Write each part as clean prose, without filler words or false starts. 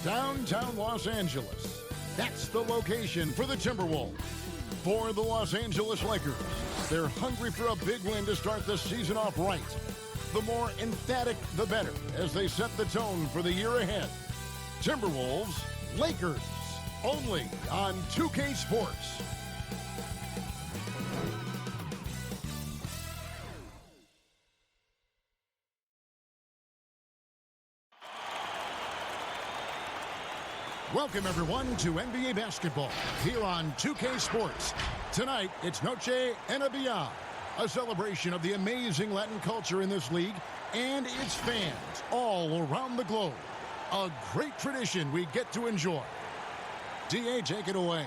Downtown Los Angeles. That's the location for the Timberwolves. For the Los Angeles Lakers, they're hungry for a big win to start the season off right. The more emphatic, the better, as they set the tone for the year ahead. Timberwolves, Lakers, only on 2K Sports. Welcome, everyone, to NBA basketball here on 2K Sports. Tonight, it's Noche NBA, a celebration of the amazing Latin culture in this league and its fans all around the globe. A great tradition we get to enjoy. DA, take it away.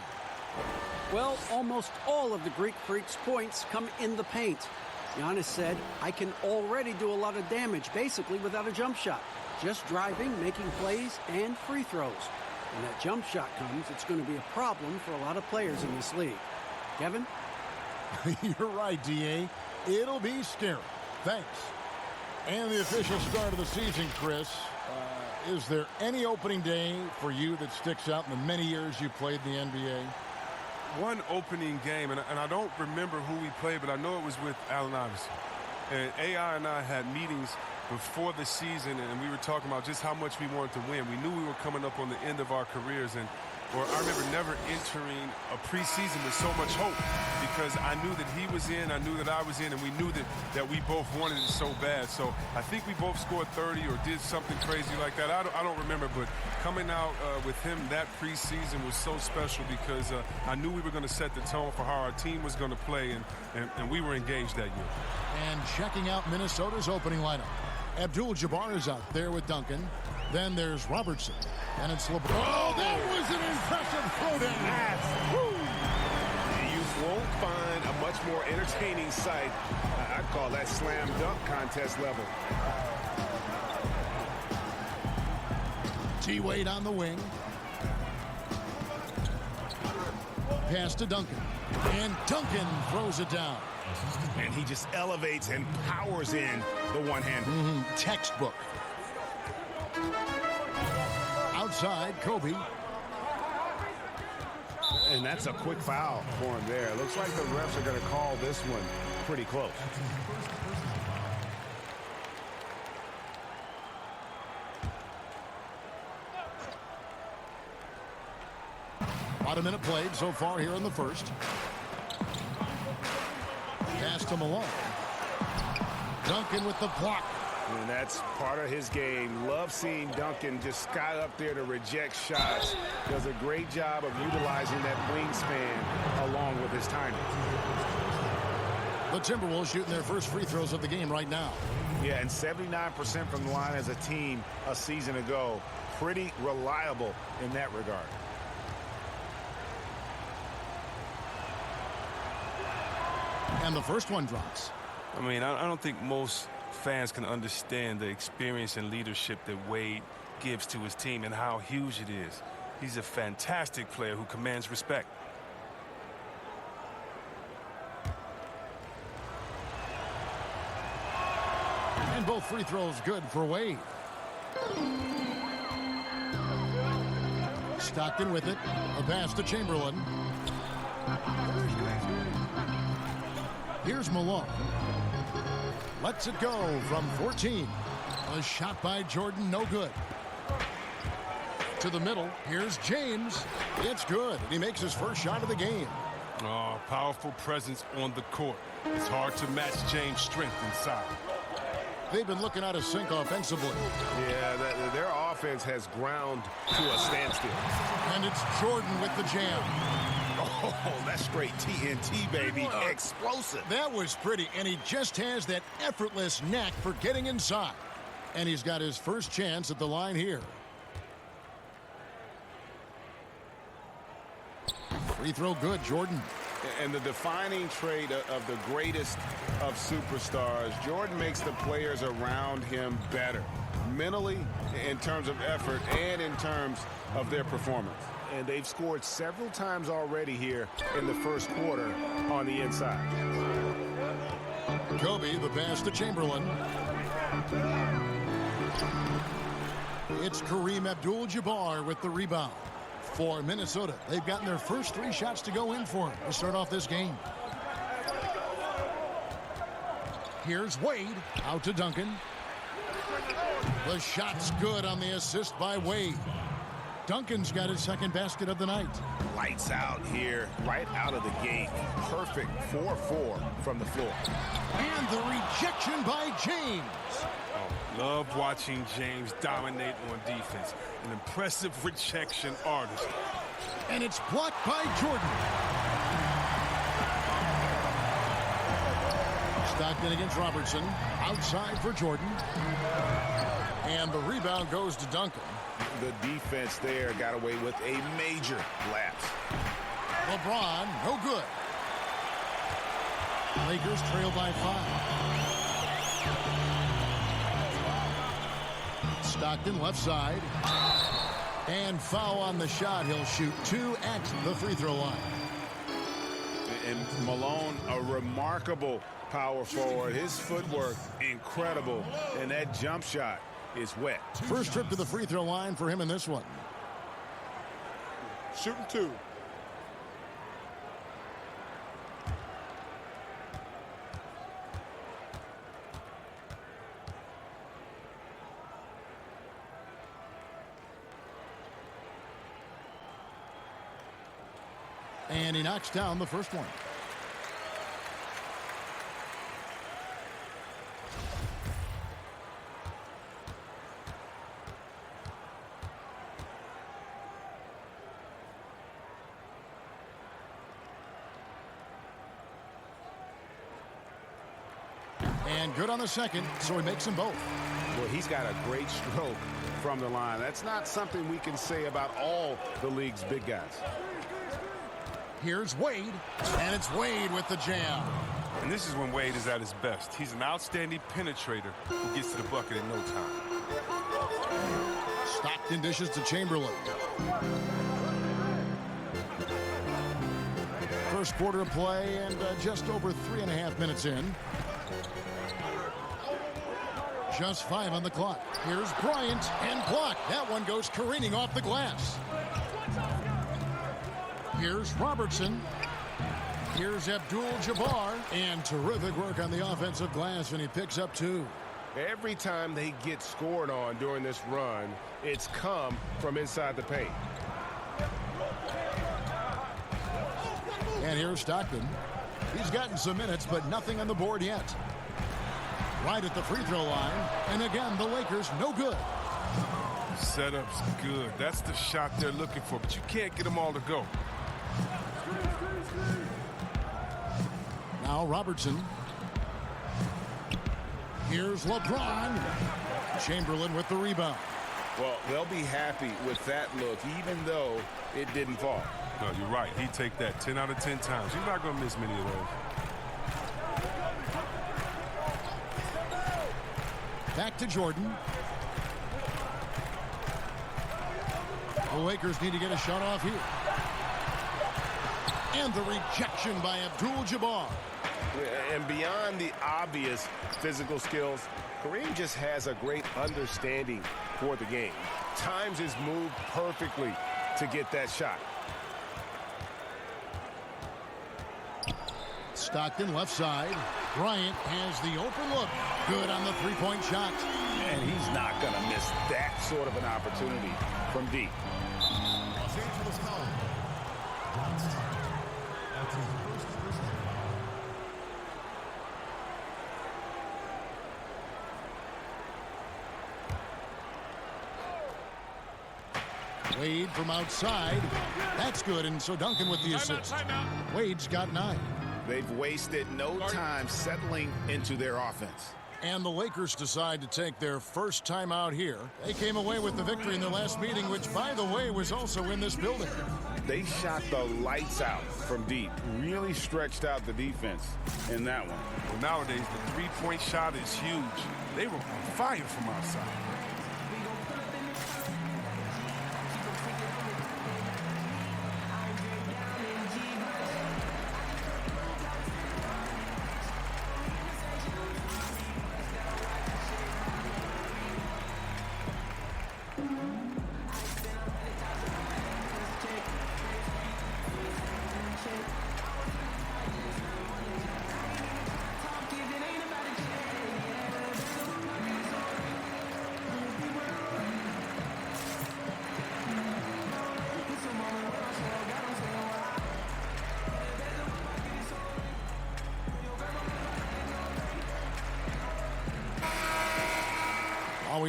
Well, almost all of the Greek Freak's points come in the paint. Giannis said, I can already do a lot of damage, basically without a jump shot. Just driving, making plays, and free throws. When that jump shot comes, it's going to be a problem for a lot of players in this league. Kevin? You're right, DA. It'll be scary. Thanks. And the official start of the season, Chris. Is there any opening day for you that sticks out in the many years you played in the NBA? One opening game, and I don't remember who we played, but I know it was with Allen Iverson. And AI and I had meetings before the season, and we were talking about just how much we wanted to win. We knew we were coming up on the end of our careers, or I remember never entering a preseason with so much hope because I knew that he was in, I knew that I was in, and we knew that we both wanted it so bad. So I think we both scored 30 or did something crazy like that. I don't remember, but coming out with him that preseason was so special because I knew we were going to set the tone for how our team was going to play, and we were engaged that year. And checking out Minnesota's opening lineup. Abdul-Jabbar is out there with Duncan. Then there's Robertson. And it's LeBron. Oh, that was an impressive throwdown. You won't find a much more entertaining sight. I'd call that slam dunk contest level. T-Wade on the wing. Pass to Duncan. And Duncan throws it down. And he just elevates and powers in the one-hander. Textbook. Outside, Kobe. And that's a quick foul for him there. Looks like the refs are going to call this one pretty close. About a minute played so far here in the first. Pass to Malone. Duncan with the block. And that's part of his game. Love seeing Duncan just sky up there to reject shots. Does a great job of utilizing that wingspan along with his timing. The Timberwolves shooting their first free throws of the game right now. Yeah, and 79% from the line as a team a season ago. Pretty reliable in that regard. And the first one drops. I mean, I don't think most fans can understand the experience and leadership that Wade gives to his team and how huge it is. He's a fantastic player who commands respect. And both free throws good for Wade. Stockton with it. A pass to Chamberlain. Here's Malone. Lets it go from 14. A shot by Jordan, no good. To the middle, here's James. It's good. He makes his first shot of the game. Oh, powerful presence on the court. It's hard to match James' strength inside. They've been looking out of sync offensively. Yeah, their offense has ground to a standstill. And it's Jordan with the jam. Oh, that's straight TNT, baby. Explosive. That was pretty, and he just has that effortless knack for getting inside. And he's got his first chance at the line here. Free throw good, Jordan. And the defining trait of the greatest of superstars, Jordan makes the players around him better. Mentally, in terms of effort, and in terms of their performance. And they've scored several times already here in the first quarter on the inside. Kobe, the pass to Chamberlain. It's Kareem Abdul-Jabbar with the rebound. For Minnesota, they've gotten their first 3 shots to go in for him to start off this game. Here's Wade, out to Duncan. The shot's good on the assist by Wade. Duncan's got his second basket of the night. Lights out here, right out of the gate. Perfect 4-4 from the floor. And the rejection by James. Oh, love watching James dominate on defense. An impressive rejection artist. And it's blocked by Jordan. Stockton against Robertson. Outside for Jordan. And the rebound goes to Duncan. The defense there got away with a major lapse. LeBron, no good. Lakers trail by 5. Stockton left side. And foul on the shot. He'll shoot 2 at the free throw line. And Malone, a remarkable power forward. His footwork, incredible. And that jump shot is wet. First trip to the free throw line for him in this one. Shooting 2. And he knocks down the first one. And good on the second, so he makes them both. Well, he's got a great stroke from the line. That's not something we can say about all the league's big guys. Here's Wade, and it's Wade with the jam. And this is when Wade is at his best. He's an outstanding penetrator who gets to the bucket in no time. Stockton dishes to Chamberlain. First quarter of play and just over 3.5 minutes in. Just 5 on the clock. Here's Bryant and blocked. That one goes careening off the glass. Here's Robertson. Here's Abdul-Jabbar. And terrific work on the offensive glass, and he picks up 2. Every time they get scored on during this run, it's come from inside the paint. And here's Stockton. He's gotten some minutes, but nothing on the board yet. Right at the free throw line. And again, the Lakers no good. Setup's good. That's the shot they're looking for, but you can't get them all to go. Now Robertson. Here's LeBron. Chamberlain with the rebound. Well, they'll be happy with that look, even though it didn't fall. No, you're right. He'd take that 10 out of 10 times. You're not going to miss many of those. Back to Jordan. The Lakers need to get a shot off here. And the rejection by Abdul-Jabbar. And beyond the obvious physical skills, Kareem just has a great understanding for the game. Times his move perfectly to get that shot. Stockton left side. Bryant has the open look. Good on the three-point shot. And he's not going to miss that sort of an opportunity from deep. Los Angeles foul. Wade from outside. That's good, and so Duncan with the assist. Wade's got 9. They've wasted no time settling into their offense. And the Lakers decide to take their first time out here. They came away with the victory in their last meeting, which, by the way, was also in this building. They shot the lights out from deep. Really stretched out the defense in that one. Well, nowadays, the three-point shot is huge. They were on fire from outside.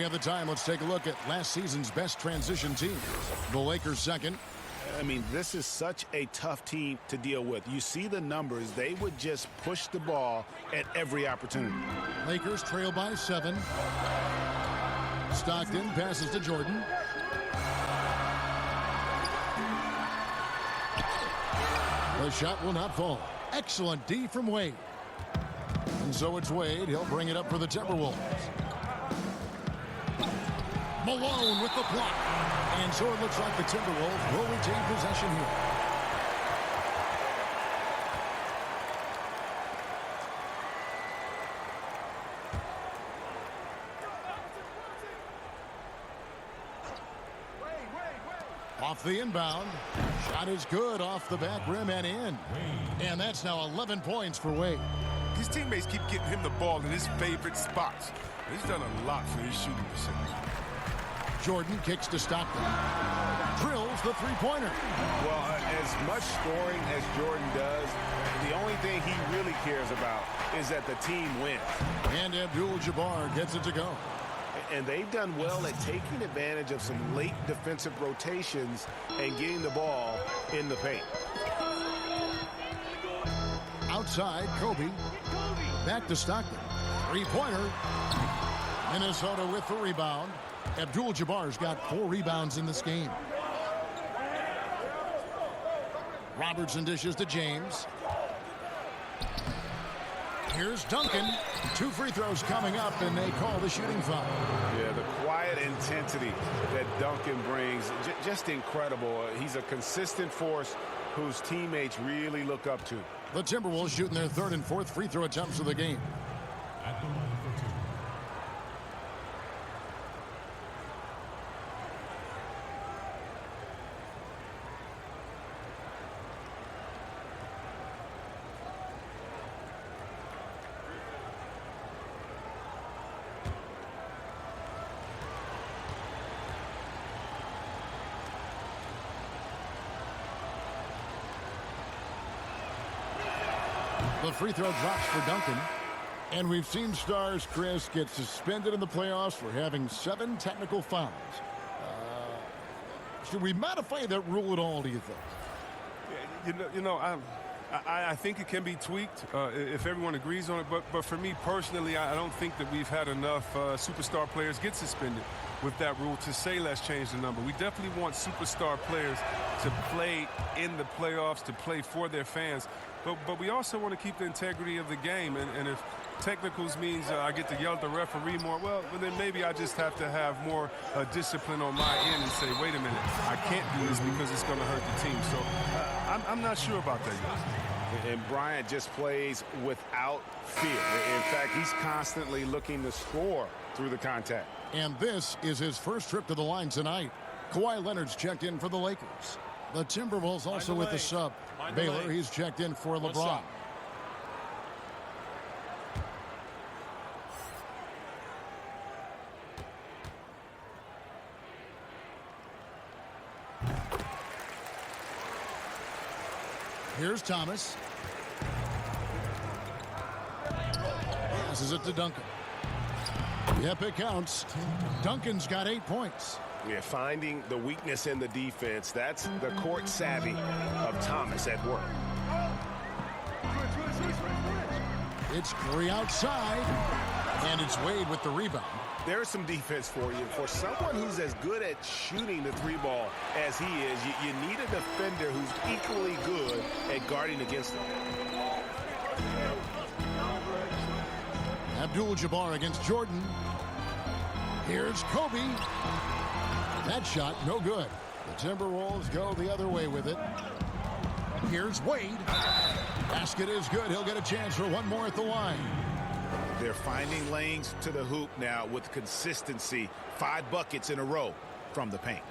we have the time, let's take a look at last season's best transition teams. The Lakers second. I mean, this is such a tough team to deal with. You see the numbers. They would just push the ball at every opportunity. Lakers trail by 7. Stockton passes to Jordan. The shot will not fall. Excellent D from Wade. And so it's Wade. He'll bring it up for the Timberwolves. Malone with the block. And so it looks like the Timberwolves will retain possession here. Off the inbound. Shot is good off the back rim and in. And that's now 11 points for Wade. His teammates keep getting him the ball in his favorite spots. He's done a lot for his shooting percentage. Jordan kicks to Stockton. Drills the three-pointer. Well, as much scoring as Jordan does, the only thing he really cares about is that the team wins. And Abdul-Jabbar gets it to go. And they've done well at taking advantage of some late defensive rotations and getting the ball in the paint. Outside, Kobe. Back to Stockton. Three-pointer. Minnesota with the rebound. Abdul-Jabbar's got 4 rebounds in this game. Robertson dishes to James. Here's Duncan. 2 free throws coming up, and they call the shooting foul. Yeah, the quiet intensity that Duncan brings, just incredible. He's a consistent force whose teammates really look up to. The Timberwolves shooting their 3rd and 4th free throw attempts of the game. At the line for 2. The free throw drops for Duncan. And we've seen stars, Chris, get suspended in the playoffs for having 7 technical fouls. Should we modify that rule at all, do you think? I think it can be tweaked if everyone agrees on it. But for me personally, I don't think that we've had enough superstar players get suspended with that rule to say let's change the number. We definitely want superstar players to play in the playoffs, to play for their fans. But we also want to keep the integrity of the game. And if technicals means I get to yell at the referee more, well, then maybe I just have to have more discipline on my end and say, wait a minute, I can't do this because it's going to hurt the team. So I'm not sure about that yet. And Bryant just plays without fear. In fact, he's constantly looking to score through the contact. And this is his first trip to the line tonight. Kawhi Leonard's checked in for the Lakers. The Timberwolves also with the sub. Baylor, he's checked in for LeBron. Here's Thomas. Passes it to Duncan. Yep, it counts. Duncan's got 8 points. Yeah, finding the weakness in the defense. That's the court savvy of Thomas at work. It's Curry outside. And it's Wade with the rebound. There's some defense for you. For someone who's as good at shooting the 3 ball as he is, you need a defender who's equally good at guarding against him. Abdul-Jabbar against Jordan. Here's Kobe. That shot, no good. The Timberwolves go the other way with it. Here's Wade. Basket is good. He'll get a chance for one more at the line. They're finding lanes to the hoop now with consistency. 5 buckets in a row from the paint.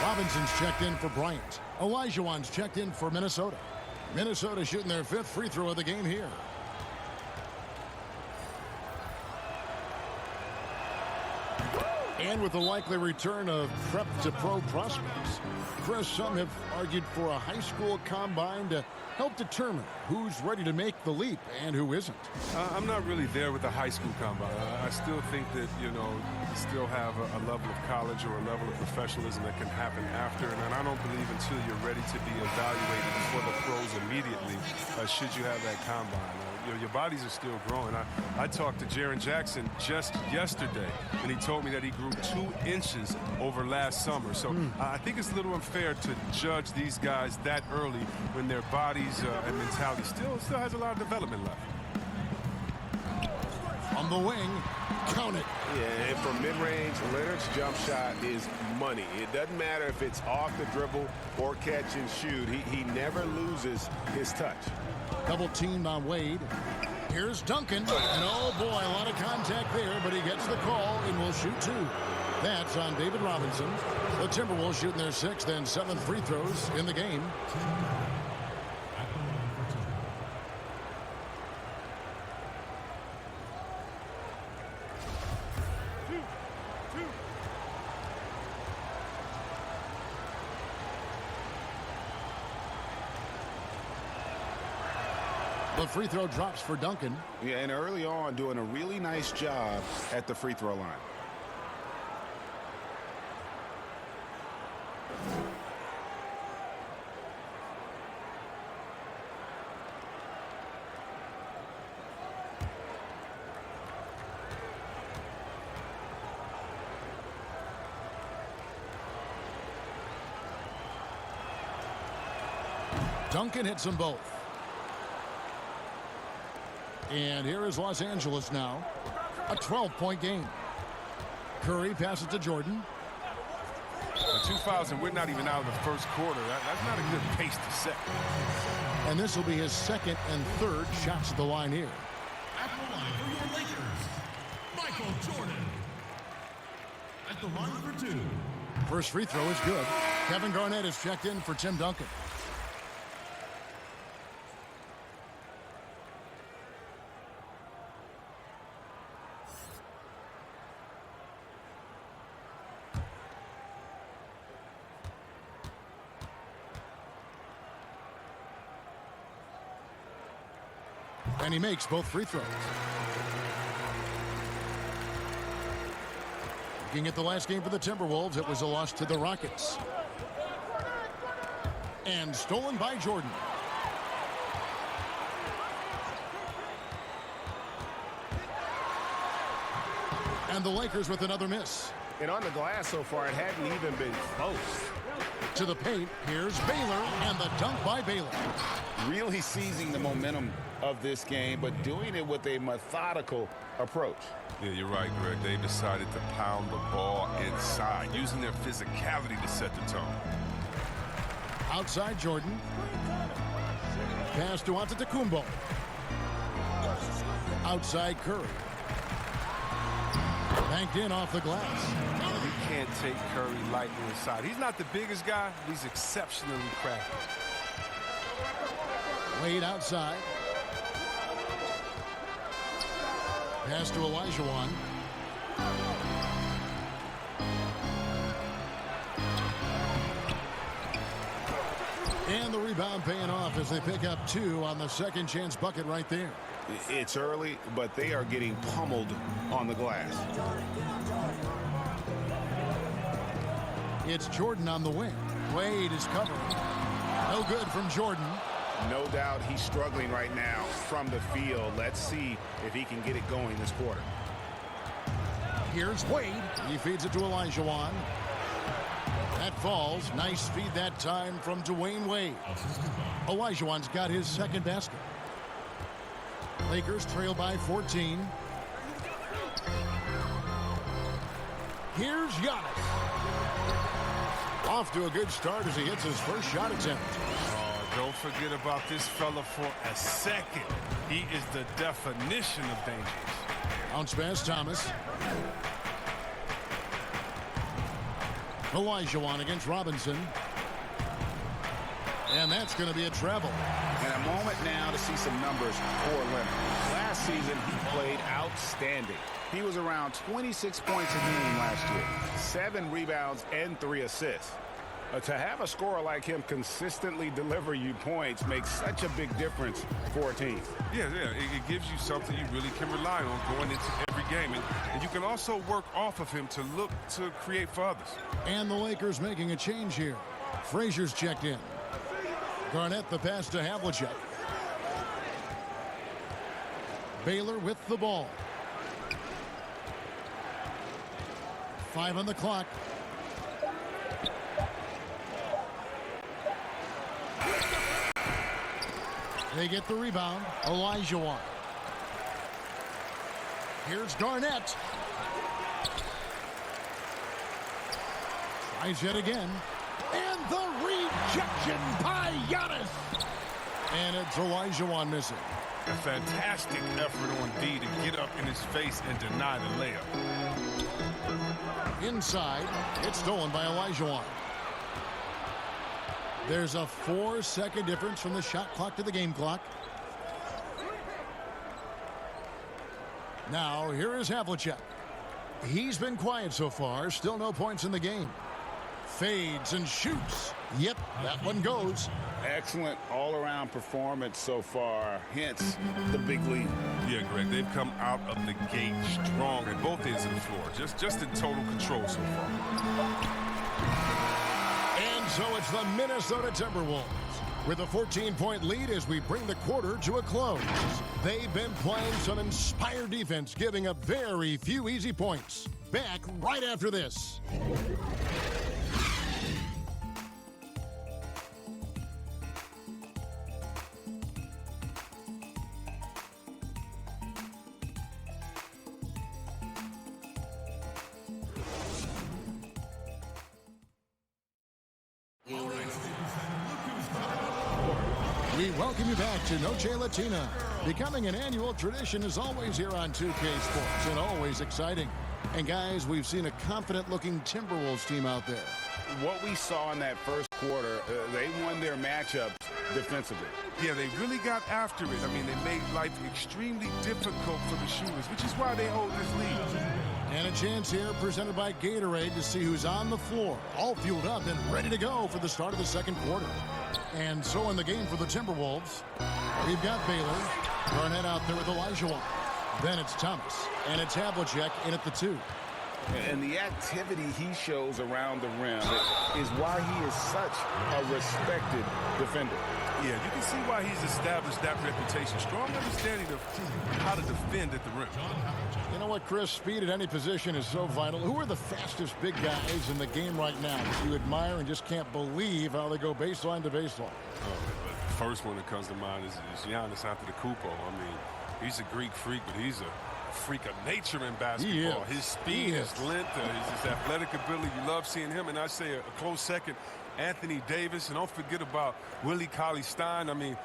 Robinson's checked in for Bryant. Olajuwon's checked in for Minnesota. Minnesota shooting their 5th free throw of the game here. And with the likely return of prep-to-pro prospects, Chris, some have argued for a high school combine to help determine who's ready to make the leap and who isn't. I'm not really there with the high school combine. I still think that, you still have a level of college or a level of professionalism that can happen after. And I don't believe until you're ready to be evaluated for the pros immediately, should you have that combine. Your bodies are still growing. I talked to Jaren Jackson just yesterday, and he told me that he grew 2 inches over last summer. So I think it's a little unfair to judge these guys that early when their bodies and mentality still has a lot of development left. On the wing, count it. Yeah, and from mid-range, Leonard's jump shot is money. It doesn't matter if it's off the dribble or catch and shoot. He never loses his touch. Double teamed on Wade. Here's Duncan. And oh boy, a lot of contact there, but he gets the call and will shoot 2. That's on David Robinson. The Timberwolves shooting their 6th and 7th free throws in the game. The free throw drops for Duncan. Yeah, and early on, doing a really nice job at the free throw line. Duncan hits them both. And here is Los Angeles now. A 12-point game. Curry passes to Jordan. 2,000, we're not even out of the first quarter. That's not a good pace to set. And this will be his 2nd and 3rd shots at the line here. At the line for your Lakers, Michael Jordan. At the line for 2. First free throw is good. Kevin Garnett is checked in for Tim Duncan. And he makes both free throws. Looking at the last game for the Timberwolves, it was a loss to the Rockets. And stolen by Jordan. And the Lakers with another miss. And on the glass so far, it hadn't even been close. To the paint, here's Baylor, and the dunk by Baylor. Really seizing the momentum of this game, but doing it with a methodical approach. Yeah, you're right, Greg. They decided to pound the ball inside, using their physicality to set the tone. Outside Jordan. Pass to Antetokounmpo. Outside Curry. Banked in off the glass. You can't take Curry lightly inside. He's not the biggest guy. He's exceptionally crafty. Wade outside. Pass to Olajuwon. And the rebound paying off as they pick up 2 on the second chance bucket right there. It's early, but they are getting pummeled on the glass. It's Jordan on the wing. Wade is covering. No good from Jordan. No doubt he's struggling right now from the field. Let's see if he can get it going this quarter. Here's Wade. He feeds it to Olajuwon. That falls. Nice feed that time from Dwayne Wade. Olajuwon's got his 2nd basket. Lakers trail by 14. Here's Giannis. Off to a good start as he hits his first shot attempt. Don't forget about this fella for a second. He is the definition of dangerous. Bounce pass, Thomas. Olajuwon against Robinson. And that's going to be a travel. And a moment now to see some numbers for Leonard. Last season, he played outstanding. He was around 26 points a game last year, 7 rebounds and 3 assists. To have a scorer like him consistently deliver you points makes such a big difference for a team. Yeah, it gives you something you really can rely on going into every game. And you can also work off of him to look to create for others. And the Lakers making a change here. Frazier's checked in. Garnett the pass to Havlicek. Baylor with the ball. 5 on the clock. They get the rebound. Olajuwon. Here's Garnett. Tries yet again. And the rejection by Giannis. And it's Olajuwon missing. A fantastic effort on D to get up in his face and deny the layup. Inside. It's stolen by Olajuwon. There's a 4-second difference from the shot clock to the game clock. Now, here is Havlicek. He's been quiet so far. Still no points in the game. Fades and shoots. Yep, that one goes. Excellent all-around performance so far, hence the big lead. Yeah, Greg, they've come out of the gate strong at both ends of the floor. Just in total control so far. And so it's the Minnesota Timberwolves with a 14-point lead as we bring the quarter to a close. They've been playing some inspired defense, giving up very few easy points. Back right after this. We welcome you back to Noche Latina. Becoming an annual tradition is always here on 2K Sports and always exciting. And guys, we've seen a confident-looking Timberwolves team out there. What we saw in that first quarter, they won their matchups defensively. Yeah, they really got after it. I mean, they made life extremely difficult for the shooters, which is why they hold this lead. And a chance here presented by Gatorade to see who's on the floor, all fueled up and ready to go for the start of the second quarter. And so in the game for the Timberwolves, we've got Baylor, Garnett out there with Olajuwon. Then it's Thomas, and it's Havlicek in at the 2. And the activity he shows around the rim is why he is such a respected defender. Yeah, you can see why he's established that reputation. Strong understanding of how to defend at the rim. You know what, Chris? Speed at any position is so vital. Who are the fastest big guys in the game right now that you admire and just can't believe how they go baseline to baseline? The first one that comes to mind is Giannis Antetokounmpo. I mean, he's a Greek freak, but he's a freak of nature in basketball. His speed, his length, his athletic ability. You love seeing him. And I say a close second, Anthony Davis. And don't forget about Willie Cauley-Stein. I mean,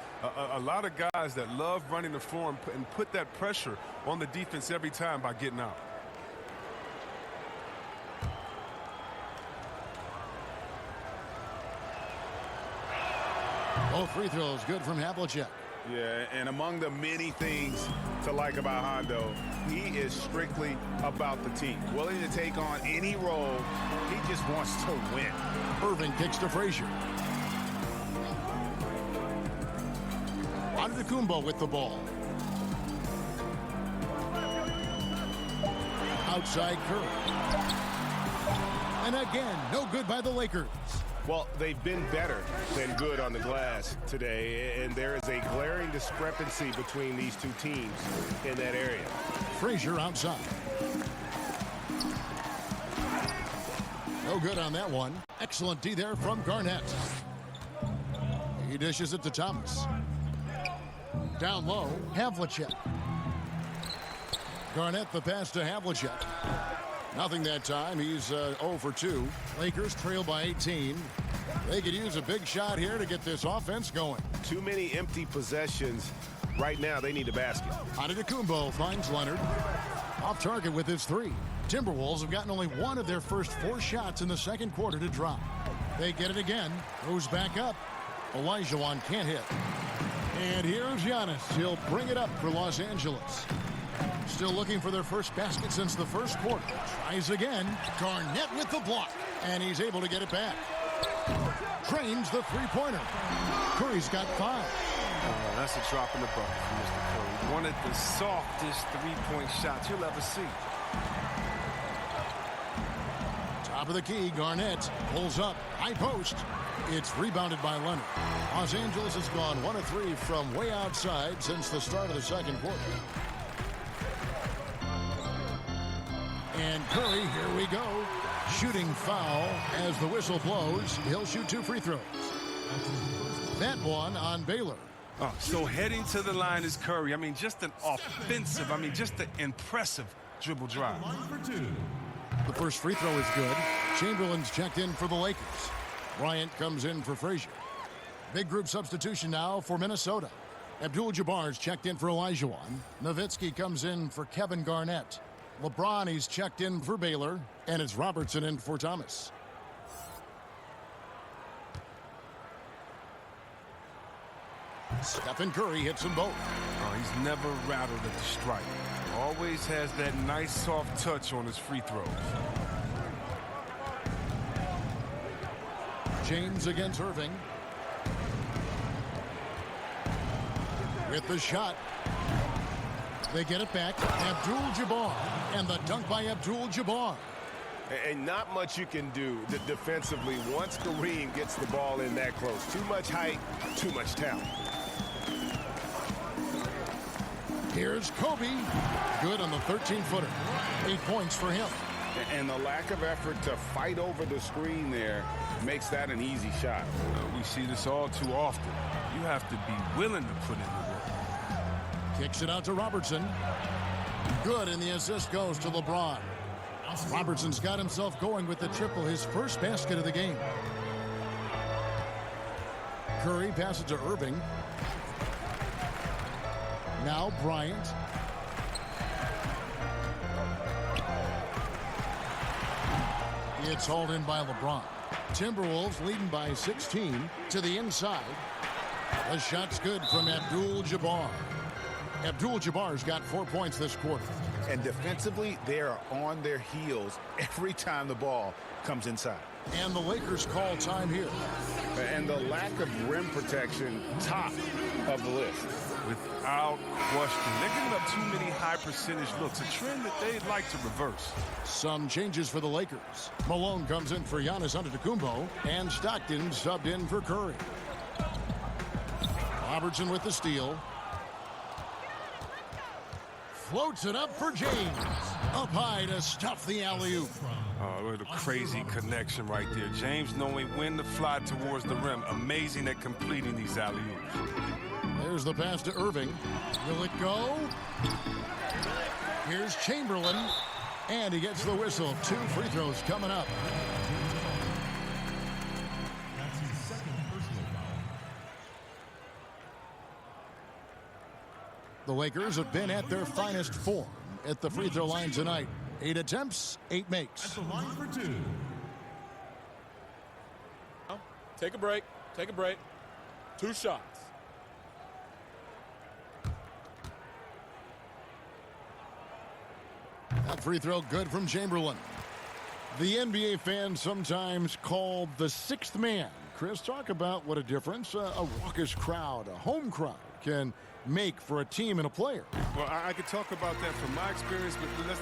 a lot of guys that love running the floor and put that pressure on the defense every time by getting out. Both free throws good from Havlicek. Yeah, and among the many things to like about Hondo, he is strictly about the team. Willing to take on any role. He just wants to win. Irving kicks to Frazier. Antetokounmpo with the ball. Outside Curry. And again, no good by the Lakers. Well, they've been better than good on the glass today, and there is a glaring discrepancy between these two teams in that area. Frazier outside. No good on that one. Excellent D there from Garnett. He dishes it to Thomas. Down low, Havlicek. Garnett the pass to Havlicek. Nothing that time. He's 0 for 2. Lakers trail by 18. They could use a big shot here to get this offense going. Too many empty possessions. Right now, they need a basket. Antetokounmpo finds Leonard. Off target with his 3. Timberwolves have gotten only one of their first 4 shots in the second quarter to drop. They get it again. Goes back up. Olajuwon can't hit. And here's Giannis. He'll bring it up for Los Angeles. Still looking for their first basket since the first quarter. Tries again. Garnett with the block. And he's able to get it back. Drains the three-pointer. Curry's got 5. Oh, that's a drop in the bucket for Mr. Curry. One of the softest three-point shots you'll ever see. Top of the key, Garnett pulls up. High post. It's rebounded by Leonard. Los Angeles has gone 1 of 3 from way outside since the start of the second quarter. And Curry, here we go. Shooting foul as the whistle blows. He'll shoot 2 free throws. That one on Baylor. Oh, so heading to the line is Curry. I mean, just an offensive, just an impressive dribble drive. The first free throw is good. Chamberlain's checked in for the Lakers. Bryant comes in for Frazier. Big group substitution now for Minnesota. Abdul-Jabbar's checked in for Olajuwon. Nowitzki comes in for Kevin Garnett. LeBron, he's checked in for Baylor. And it's Robertson in for Thomas. Stephen Curry hits them both. Oh, he's never rattled at the stripe. Always has that nice soft touch on his free throws. James against Irving. With the shot. They get it back. Abdul-Jabbar. And the dunk by Abdul-Jabbar. And not much you can do defensively once Kareem gets the ball in that close. Too much height, too much talent. Here's Kobe. Good on the 13-footer. 8 points for him. And the lack of effort to fight over the screen there makes that an easy shot. We see this all too often. You have to be willing to put in the work. Kicks it out to Robertson. Good, and the assist goes to LeBron. Robertson's got himself going with the triple, his first basket of the game. Curry passes to Irving. Now Bryant. It's hauled in by LeBron. Timberwolves leading by 16 to the inside. The shot's good from Abdul-Jabbar. Abdul-Jabbar's got 4 points this quarter. And defensively, they are on their heels every time the ball comes inside. And the Lakers call time here. And the lack of rim protection, top of the list. Without question. They're giving up too many high percentage looks, a trend that they'd like to reverse. Some changes for the Lakers. Malone comes in for Giannis Antetokounmpo, and Stockton subbed in for Curry. Robertson with the steal. Floats it up for James. Up high to stuff the alley-oop. Oh, what a crazy connection right there. James knowing when to fly towards the rim. Amazing at completing these alley-oops. There's the pass to Irving. Will it go? Here's Chamberlain. And he gets the whistle. 2 free throws coming up. The Lakers have been at their finest form at the free throw line tonight. 8 attempts, 8 makes. At the line for 2. Take a break. Take a break. 2 shots. That free throw good from Chamberlain. The NBA fans sometimes called the 6th man. Chris, talk about what a difference a raucous crowd, a home crowd, can make for a team and a player. Well, I could talk about that from my experience, but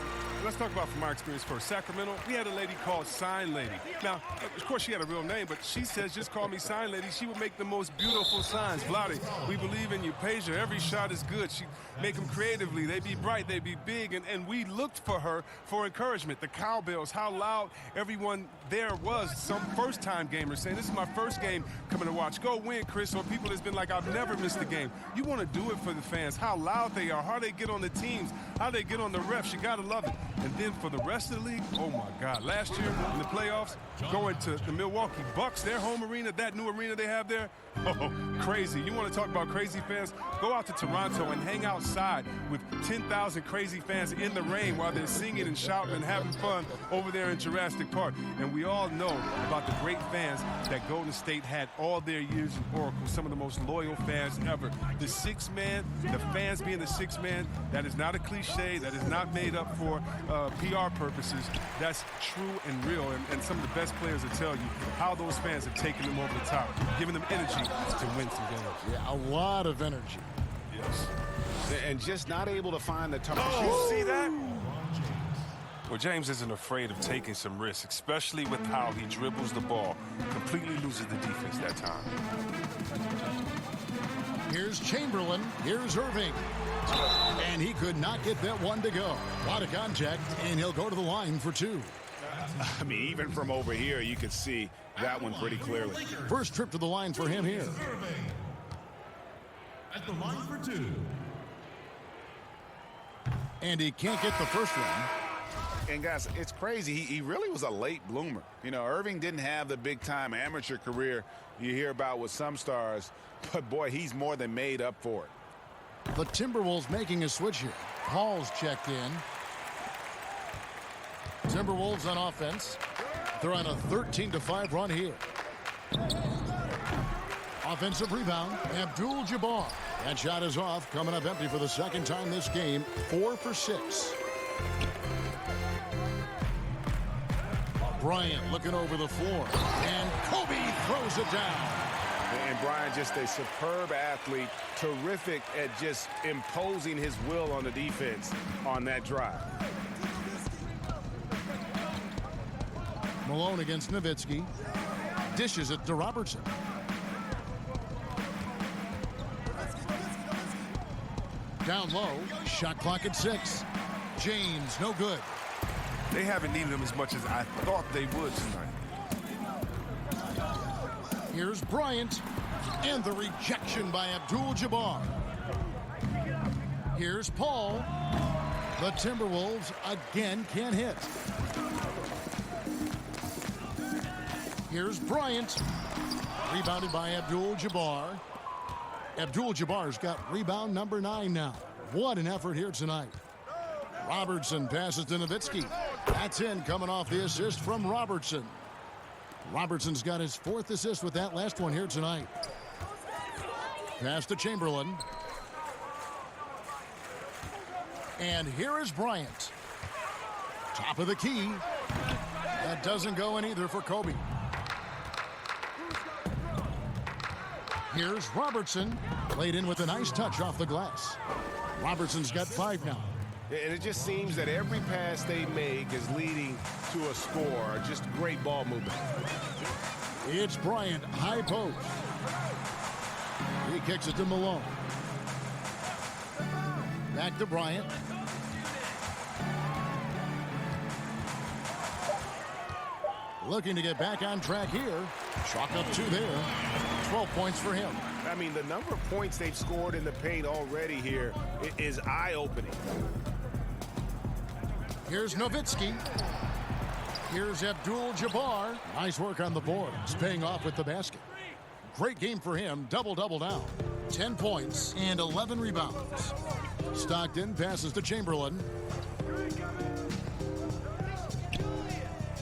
let's talk about from my experience first. Sacramento, we had a lady called Sign Lady. Now, of course, she had a real name, but she says, just call me Sign Lady. She would make the most beautiful signs. Vlade, we believe in you. Peja, every shot is good. She make them creatively. They be bright, they be big, and we looked for her for encouragement. The cowbells, how loud everyone there was. Some first-time gamers saying, this is my first game coming to watch. Go win, Chris, or people that's been like, I've never missed a game. You want to do it for the fans, how loud they are, how they get on the teams, how they get on the refs. You got to love it. And then for the rest of the league, oh, my God. Last year in the playoffs, going to the Milwaukee Bucks, their home arena, that new arena they have there, oh, crazy. You want to talk about crazy fans? Go out to Toronto and hang outside with 10,000 crazy fans in the rain while they're singing and shouting and having fun over there in Jurassic Park. And we all know about the great fans that Golden State had all their years in Oracle, some of the most loyal fans ever. The 6 man, the fans being the sixth man, that is not a cliche. That is not made up for PR purposes. That's true and real. And some of the best players will tell you how those fans have taken them over the top, giving them energy to win some games. Yeah, a lot of energy. Yes. And just not able to find the time. Oh, see that? Well, James isn't afraid of taking some risks, especially with how he dribbles the ball. Completely loses the defense that time. Here's Chamberlain. Here's Irving. And he could not get that one to go. A lot of contact, and he'll go to the line for two. I mean, even from over here, you can see that one pretty clearly. First trip to the line for him here. At the line for two. And he can't get the first one. And guys, it's crazy. He really was a late bloomer. You know, Irving didn't have the big-time amateur career you hear about with some stars, but boy, he's more than made up for it. The Timberwolves making a switch here. Paul's checked in. Timberwolves on offense. They're on a 13-5 run here. Offensive rebound, Abdul-Jabbar. That shot is off, coming up empty for the second time this game. 4 for 6. Bryant looking over the floor, and Kobe throws it down. And Bryant, just a superb athlete, terrific at just imposing his will on the defense on that drive. Malone against Nowitzki. Dishes it to Robertson. Down low, shot clock at 6. James, no good. They haven't needed him as much as I thought they would tonight. Here's Bryant, and the rejection by Abdul-Jabbar. Here's Paul. The Timberwolves again can't hit. Here's Bryant. Rebounded by Abdul-Jabbar. Abdul-Jabbar's got rebound number 9 now. What an effort here tonight. Robertson passes to Nowitzki. That's in, coming off the assist from Robertson. Robertson's got his 4th assist with that last one here tonight. Pass to Chamberlain. And here is Bryant. Top of the key. That doesn't go in either for Kobe. Here's Robertson. Played in with a nice touch off the glass. Robertson's got 5 now. And it just seems that every pass they make is leading to a score. Just great ball movement. It's Bryant, high post. He kicks it to Malone. Back to Bryant. Looking to get back on track here. Chalk up 2 there. 12 points for him. I mean, the number of points they've scored in the paint already here is eye-opening. Here's Nowitzki. Here's Abdul-Jabbar. Nice work on the boards, paying off with the basket. Great game for him. Double-double down. 10 points and 11 rebounds. Stockton passes to Chamberlain.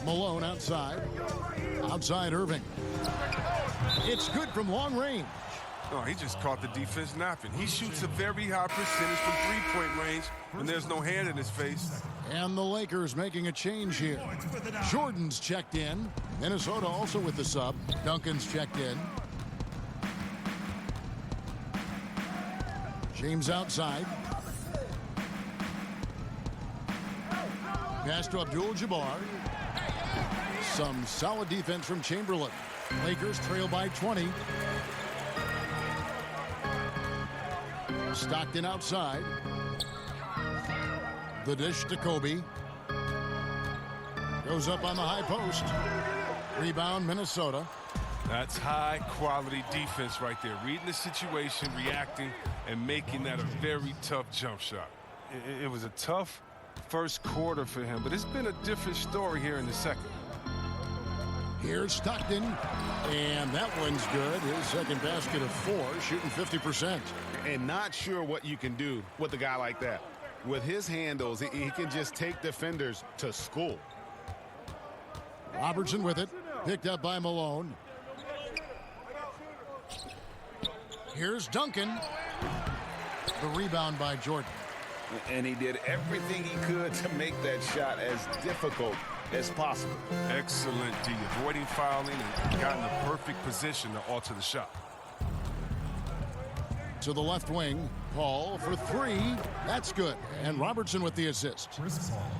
Malone outside. Outside Irving. It's good from long range. Oh, he just caught the defense napping. He shoots a very high percentage from three-point range when there's no hand in his face. And the Lakers making a change here. Jordan's checked in. Minnesota also with the sub. Duncan's checked in. James outside. Pass to Abdul-Jabbar. Some solid defense from Chamberlain. Lakers trail by 20. Stockton outside. The dish to Kobe. Goes up on the high post. Rebound, Minnesota. That's high-quality defense right there. Reading the situation, reacting, and making that a very tough jump shot. It was a tough first quarter for him, but it's been a different story here in the second. Here's Stockton, and that one's good. His second basket of 4, shooting 50%. And not sure what you can do with a guy like that. With his handles, he can just take defenders to school. Robertson with it, picked up by Malone. Here's Duncan. The rebound by Jordan. And he did everything he could to make that shot as difficult as possible. Excellent D, avoiding fouling and got in the perfect position to alter the shot. To the left wing, Paul for three. That's good. And Robertson with the assist. Chris Paul.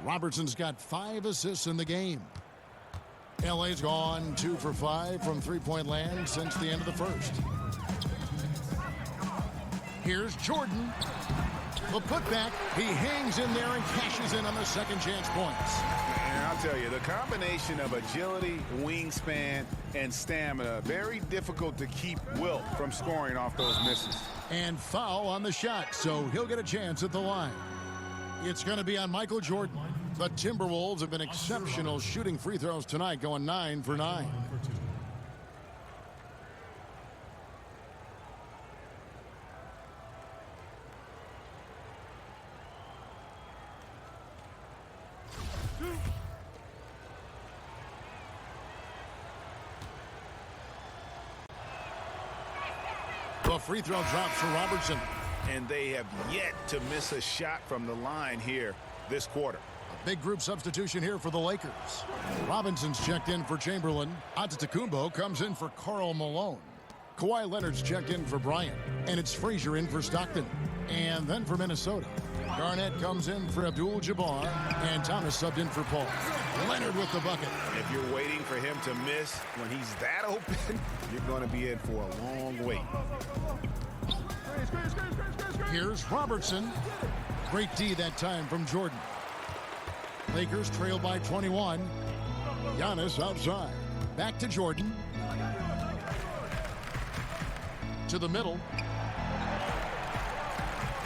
Robertson's got 5 assists in the game. LA's gone 2 for 5 from three-point land since the end of the first. Here's Jordan. The putback. He hangs in there and cashes in on the second chance points. And I'll tell you, the combination of agility, wingspan, and stamina, very difficult to keep Wilt from scoring off those misses. And foul on the shot, so he'll get a chance at the line. It's going to be on Michael Jordan. The Timberwolves have been exceptional shooting free throws tonight, going 9 for 9. The free throw drops for Robertson. And they have yet to miss a shot from the line here this quarter. A big group substitution here for the Lakers. Robinson's checked in for Chamberlain. Antetokounmpo comes in for Karl Malone. Kawhi Leonard's checked in for Bryant. And it's Frazier in for Stockton. And then for Minnesota, Garnett comes in for Abdul-Jabbar. And Thomas subbed in for Paul. Leonard with the bucket. If you're waiting for him to miss when he's that open, you're going to be in for a long wait. Here's Robertson. Great D that time from Jordan. Lakers trail by 21. Giannis outside. Back to Jordan. To the middle.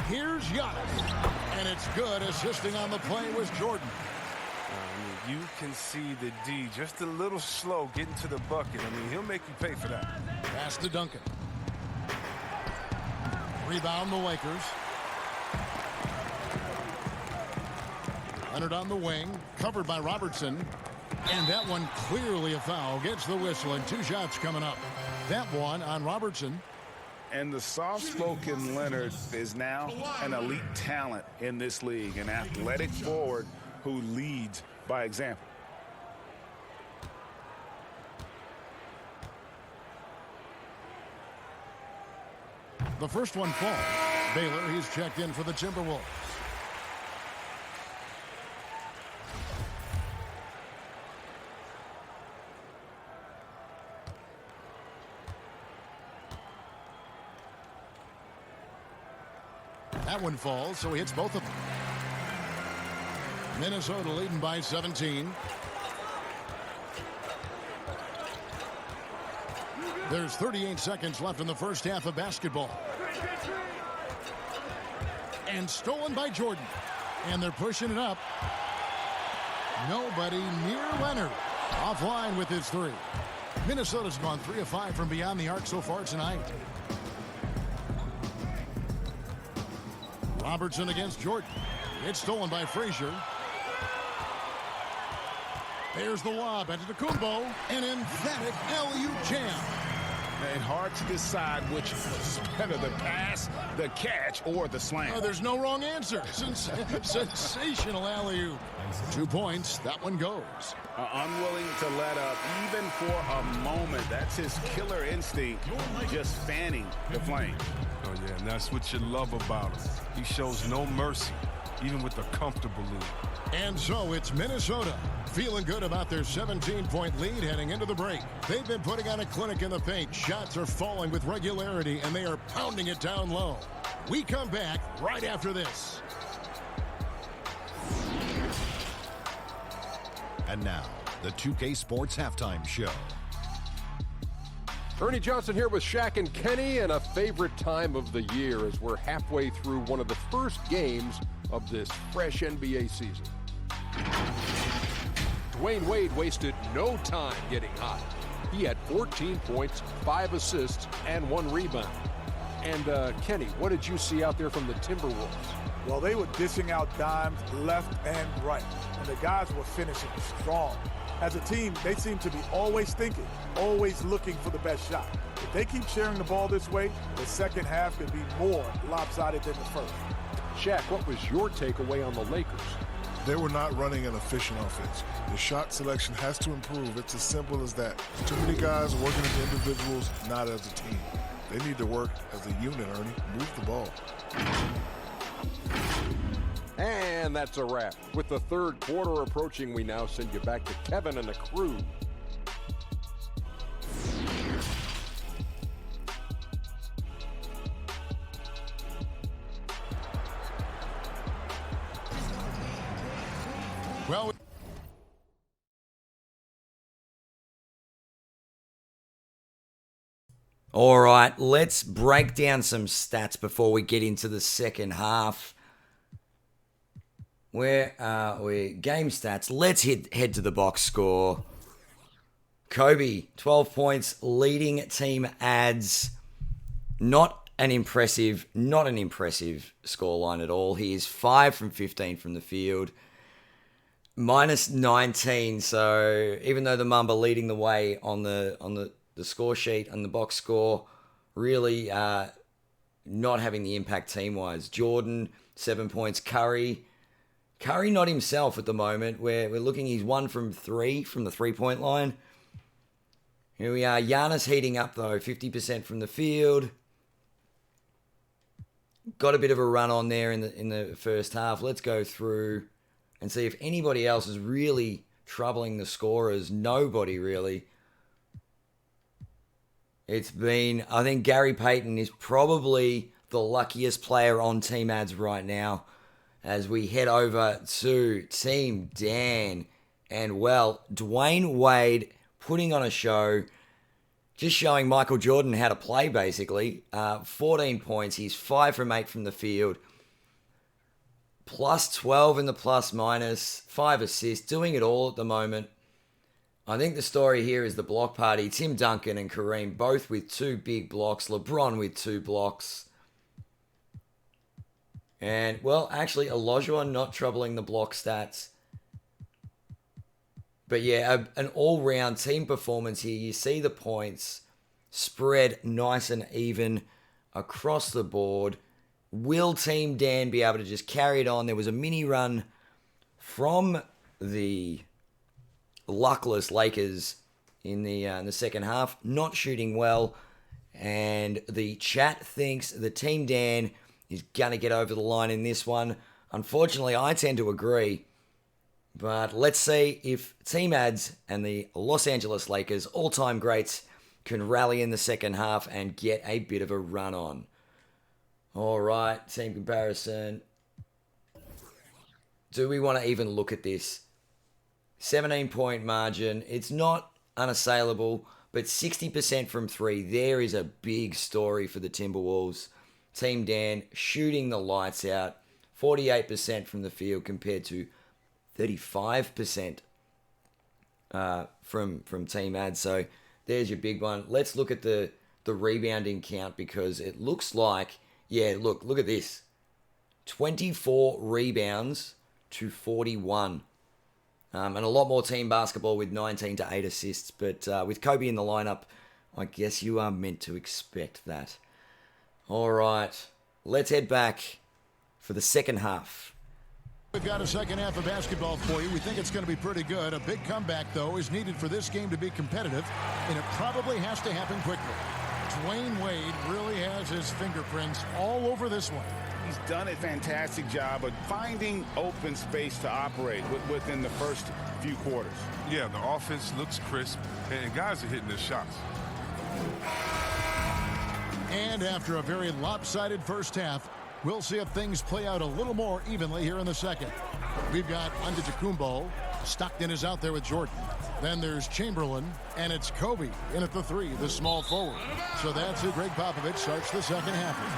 Here's Giannis. And it's good. Assisting on the play was Jordan. You can see the D just a little slow getting to the bucket. I mean, he'll make you pay for that. Pass to Duncan. Rebound the Lakers. Leonard on the wing, covered by Robertson. And that one clearly a foul. Gets the whistle and 2 shots coming up. That one on Robertson. And the soft-spoken Leonard is now an elite talent in this league. An athletic forward who leads by example. The first one falls. Baylor, he's checked in for the Timberwolves. That one falls, so he hits both of them. Minnesota leading by 17. There's 38 seconds left in the first half of basketball. And stolen by Jordan. And they're pushing it up. Nobody near Leonard. Offline with his 3. Minnesota's gone 3 of 5 from beyond the arc so far tonight. Robertson against Jordan. It's stolen by Frazier. There's the lob. Antetokounmpo. An emphatic alley-oop jam. And hard to decide which was better, the pass, the catch, or the slam. Oh, there's no wrong answer. Sensational alley-oop. 2 points. That one goes. Unwilling to let up even for a moment. That's his killer instinct, just fanning the flame. Oh, yeah, and that's what you love about him. He shows no mercy, even with a comfortable lead. And so it's Minnesota feeling good about their 17-point lead heading into the break. They've been putting on a clinic in the paint. Shots are falling with regularity, and they are pounding it down low. We come back right after this. And now, the 2K Sports Halftime Show. Ernie Johnson here with Shaq and Kenny, and a favorite time of the year as we're halfway through one of the first games of this fresh NBA season. Dwayne Wade wasted no time getting hot. He had 14 points, 5 assists, and 1 rebound. And Kenny, what did you see out there from the Timberwolves? Well, they were dishing out dimes left and right, and the guys were finishing strong. As a team, they seem to be always thinking, always looking for the best shot. The If they keep sharing the ball this way, the second half could be more lopsided than the first. Shaq, what was your takeaway on the Lakers? They were not running an efficient offense. The shot selection has to improve. It's as simple as that. Too many guys working as individuals, not as a team. They need to work as a unit, Ernie. Move the ball. And that's a wrap. With the third quarter approaching, we now send you back to Kevin and the crew. Well, all right, let's break down some stats before we get into the second half. Where are we? Game stats. Let's head to the box score. Kobe, 12 points, leading Team Adz. Not an impressive scoreline at all. He is 5 from 15 from the field. Minus 19, so even though the Mamba leading the way on the score sheet and the box score, really not having the impact team-wise. Jordan, 7 points. Curry not himself at the moment. We're looking, he's 1 from 3 from the three-point line. Here we are. Giannis heating up, though, 50% from the field. Got a bit of a run on there in the first half. Let's go through and see if anybody else is really troubling the scorers. Nobody really. It's been, I think Gary Payton is probably the luckiest player on Team Adz right now as we head over to Team Dan. And, well, Dwayne Wade putting on a show, just showing Michael Jordan how to play, basically. 14 points. He's 5 from 8 from the field. Plus 12 in the plus minus, 5 assists, doing it all at the moment. I think the story here is the block party. Tim Duncan and Kareem both with 2 big blocks. LeBron with 2 blocks. And, well, actually, Olajuwon not troubling the block stats. But, yeah, an all-round team performance here. You see the points spread nice and even across the board. Will Team Dan be able to just carry it on? There was a mini run from the luckless Lakers in the second half, not shooting well, and the chat thinks the Team Dan is going to get over the line in this one. Unfortunately, I tend to agree, but let's see if Team Adz and the Los Angeles Lakers, all-time greats, can rally in the second half and get a bit of a run on. All right, team comparison. Do we want to even look at this? 17-point margin. It's not unassailable, but 60% from 3. There is a big story for the Timberwolves. Team Dan shooting the lights out. 48% from the field compared to 35% from Team Adz. So there's your big one. Let's look at the rebounding count because it looks like, yeah, look at this. 24 rebounds to 41. And a lot more team basketball with 19 to 8 assists. But with Kobe in the lineup, I guess you are meant to expect that. All right, let's head back for the second half. We've got a second half of basketball for you. We think it's going to be pretty good. A big comeback, though, is needed for this game to be competitive, and it probably has to happen quickly. Dwayne Wade really has his fingerprints all over this one. He's done a fantastic job of finding open space to operate within the first few quarters. Yeah, the offense looks crisp, and guys are hitting their shots. And after a very lopsided first half, we'll see if things play out a little more evenly here in the second. We've got Antetokounmpo. Stockton is out there with Jordan. Then there's Chamberlain, and it's Kobe in at the 3, the small forward. So that's who Greg Popovich starts the second half with.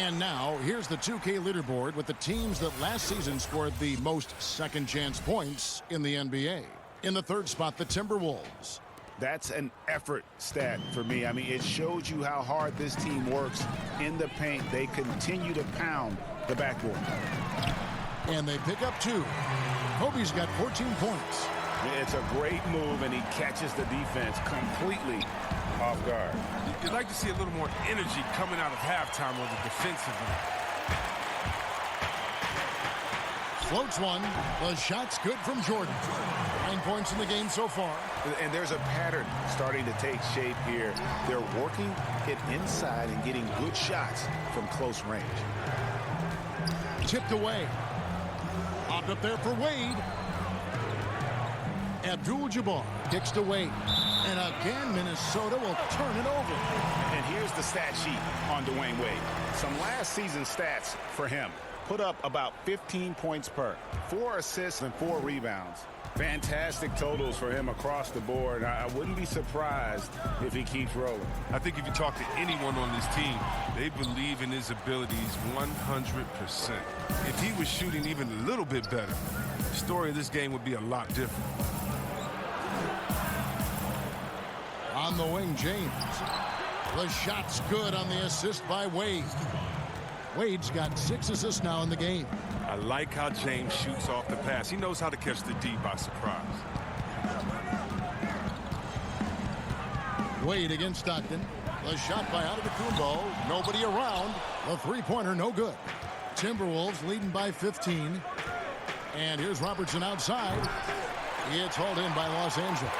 And now, here's the 2K leaderboard with the teams that last season scored the most second-chance points in the NBA. In the third spot, the Timberwolves. That's an effort stat for me. I mean, it shows you how hard this team works in the paint. They continue to pound the backboard. And they pick up 2. Kobe's got 14 points. It's a great move, and he catches the defense completely off guard. You'd like to see a little more energy coming out of halftime on the defensive end. Floats one. The shot's good from Jordan. 9 points in the game so far. And there's a pattern starting to take shape here. They're working it inside and getting good shots from close range. Tipped away. Popped up there for Wade. Abdul-Jabbar kicks to Wade. And again, Minnesota will turn it over. And here's the stat sheet on Dwayne Wade. Some last season stats for him. Put up about 15 points per, 4 assists and 4 rebounds. Fantastic totals for him across the board. I wouldn't be surprised if he keeps rolling. I think if you talk to anyone on this team, they believe in his abilities 100%. If he was shooting even a little bit better, the story of this game would be a lot different. On the wing, James. The shot's good on the assist by Wade. Wade's got 6 assists now in the game. I like how James shoots off the pass. He knows how to catch the D by surprise. Wade against Stockton. The shot by Antetokounmpo. Nobody around. The three-pointer no good. Timberwolves leading by 15. And here's Robertson outside. It's hauled in by Los Angeles.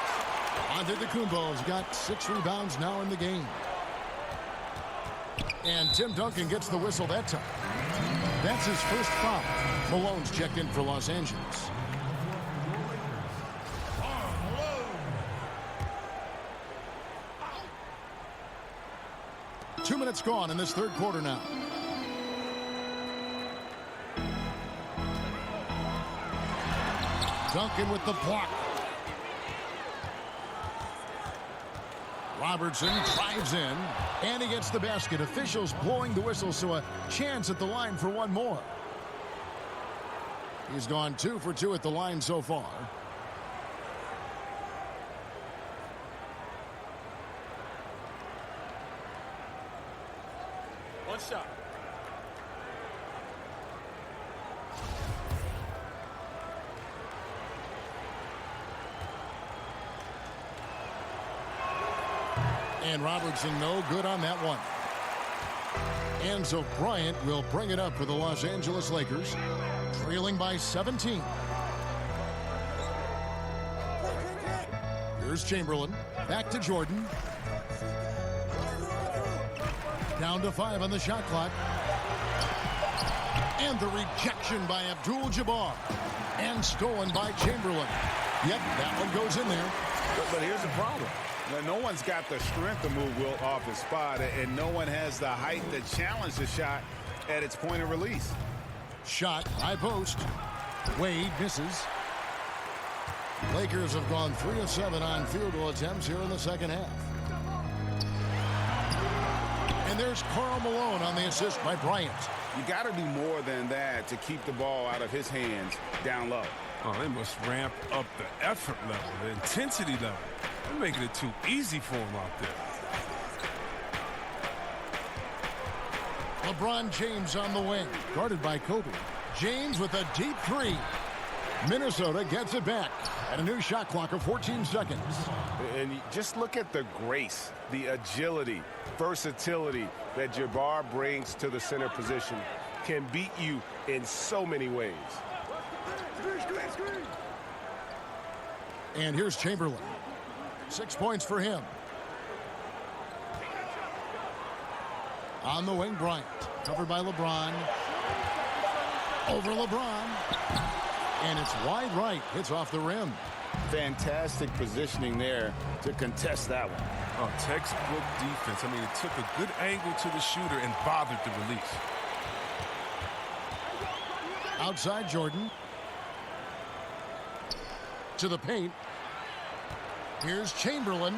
Antetokounmpo's got 6 rebounds now in the game. And Tim Duncan gets the whistle that time. That's his first foul. Malone's checked in for Los Angeles. 2 minutes gone in this third quarter now. Duncan with the block. Robertson drives in, and he gets the basket. Officials blowing the whistle, so a chance at the line for one more. He's gone 2 for 2 at the line so far. One shot. And Robertson no good on that one. And so Bryant will bring it up for the Los Angeles Lakers, trailing by 17. Here's Chamberlain. Back to Jordan. Down to 5 on the shot clock. And the rejection by Abdul-Jabbar. And stolen by Chamberlain. Yep, that one goes in there. But here's the problem. No one's got the strength to move Wilt off his spot, and no one has the height to challenge the shot at its point of release. Shot, high post. Wade misses. Lakers have gone 3 of 7 on field goal attempts here in the second half. And there's Karl Malone on the assist by Bryant. You got to do more than that to keep the ball out of his hands down low. Oh, they must ramp up the effort level, the intensity level. They're making it too easy for him out there. LeBron James on the wing, guarded by Kobe. James with a deep 3. Minnesota gets it back at a new shot clock of 14 seconds. And just look at the grace, the agility, versatility that Jabbar brings to the center position. Can beat you in so many ways. And here's Chamberlain. 6 points for him. On the wing, Bryant. Covered by LeBron. Over LeBron. And it's wide right. Hits off the rim. Fantastic positioning there to contest that one. Oh, textbook defense. I mean, it took a good angle to the shooter and bothered the release. Outside Jordan. To the paint. Here's Chamberlain.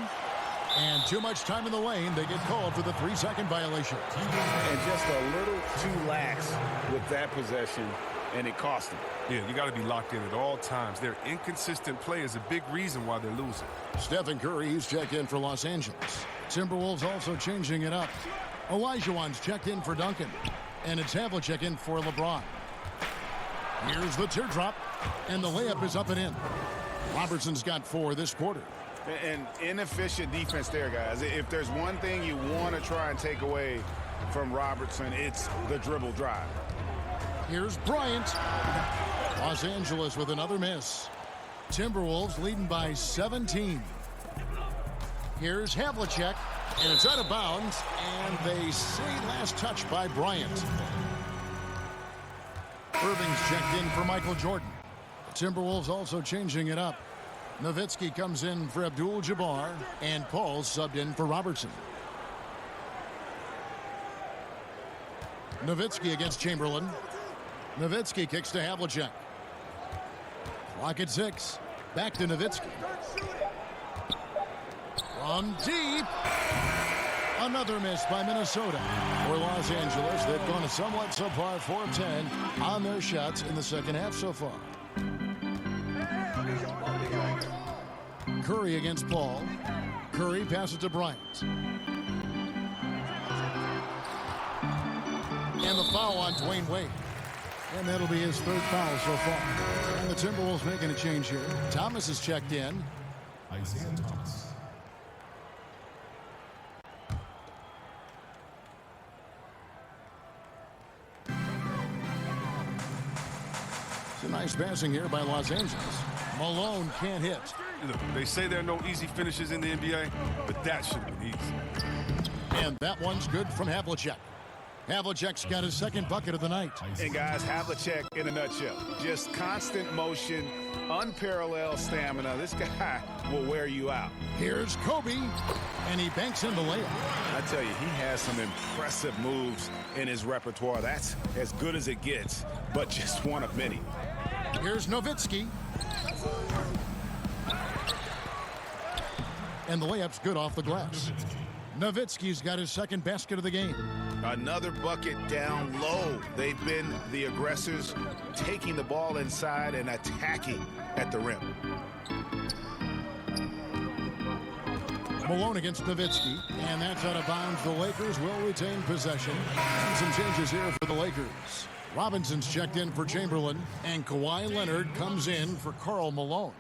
And too much time in the lane. They get called for the 3-second violation. And just a little too lax with that possession, and it cost them. Yeah, you got to be locked in at all times. Their inconsistent play is a big reason why they're losing. Stephen Curry, he's checked in for Los Angeles. Timberwolves also changing it up. Olajuwon's checked in for Duncan. And it's Havlicek in for LeBron. Here's the teardrop. And the layup is up and in. Robertson's got 4 this quarter. And inefficient defense there, guys. If there's one thing you want to try and take away from Robertson, it's the dribble drive. Here's Bryant. Los Angeles with another miss. Timberwolves leading by 17. Here's Havlicek, and it's out of bounds, and they say last touch by Bryant. Irving's checked in for Michael Jordan. The Timberwolves also changing it up. Nowitzki comes in for Abdul-Jabbar, and Paul subbed in for Robertson. Nowitzki against Chamberlain. Nowitzki kicks to Havlicek. Clock at 6. Back to Nowitzki. From deep. Another miss by Minnesota. For Los Angeles, they've gone a somewhat subpar 4-10 on their shots in the second half so far. Curry against Paul. Curry passes to Bryant. And the foul on Dwayne Wade. And that'll be his third foul so far. And the Timberwolves making a change here. Thomas is checked in. Isaiah Thomas. It's a nice passing here by Los Angeles. Malone can't hit. They say there are no easy finishes in the NBA, but that should have been easy. And that one's good from Havlicek. Havlicek's got his second bucket of the night. And guys, Havlicek in a nutshell. Just constant motion, unparalleled stamina. This guy will wear you out. Here's Kobe, and he banks in the layup. I tell you, he has some impressive moves in his repertoire. That's as good as it gets, but just one of many. Here's Nowitzki. And the layup's good off the glass. Nowitzki's got his second basket of the game. Another bucket down low. They've been the aggressors, taking the ball inside and attacking at the rim. Malone against Nowitzki, and that's out of bounds. The Lakers will retain possession. And some changes here for the Lakers. Robinson's checked in for Chamberlain, and Kawhi Leonard comes in for Karl Malone.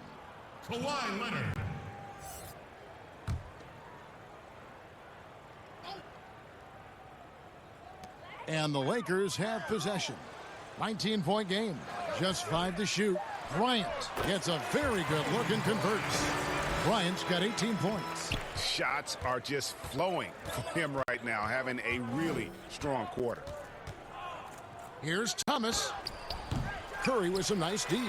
Kawhi Leonard. And the Lakers have possession. 19-point game. Just 5 to shoot. Bryant gets a very good look and converts. Bryant's got 18 points. Shots are just flowing for him right now, having a really strong quarter. Here's Thomas. Curry with some nice D.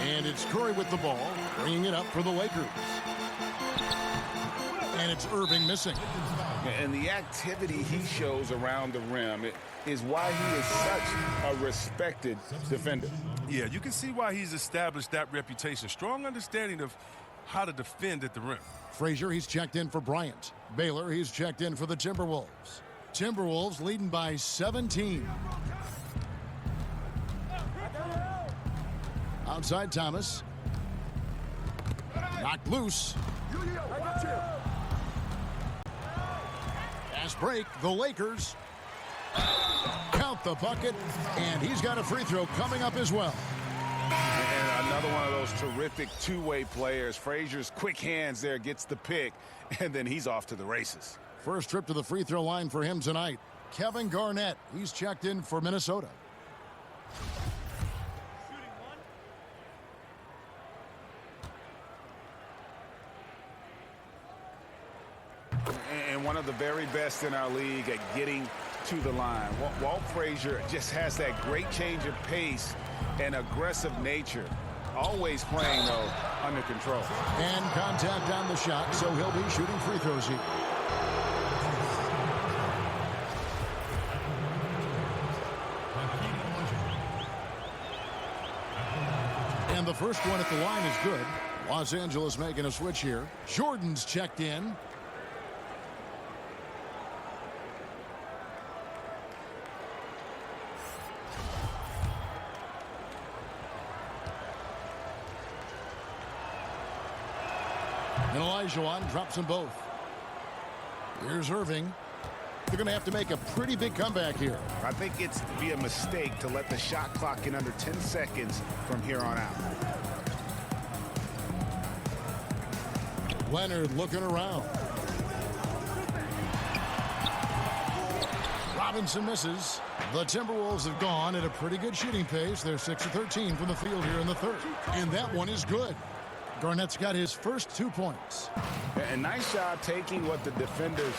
And it's Curry with the ball, bringing it up for the Lakers. And it's Irving missing. And the activity he shows around the rim is why he is such a respected defender. Yeah, you can see why he's established that reputation. Strong understanding of how to defend at the rim. Frazier, he's checked in for Bryant. Baylor, he's checked in for the Timberwolves. Timberwolves leading by 17. Outside Thomas. Knocked loose. Fast break, the Lakers count the bucket, and he's got a free throw coming up as well. And another one of those terrific two-way players. Frazier's quick hands there, gets the pick, and then he's off to the races. First trip to the free throw line for him tonight. Kevin Garnett, he's checked in for Minnesota. And one of the very best in our league at getting to the line. Walt Frazier just has that great change of pace and aggressive nature. Always playing, though, under control. And contact on the shot, so he'll be shooting free throws here. And the first one at the line is good. Los Angeles making a switch here. Jordan's checked in. And Olajuwon drops them both. Here's Irving. They're going to have to make a pretty big comeback here. I think it's be a mistake to let the shot clock in under 10 seconds from here on out. Leonard looking around. Robinson misses. The Timberwolves have gone at a pretty good shooting pace. They're 6 of 13 from the field here in the third. And that one is good. Garnett's got his first 2 points. And nice job taking what the defenders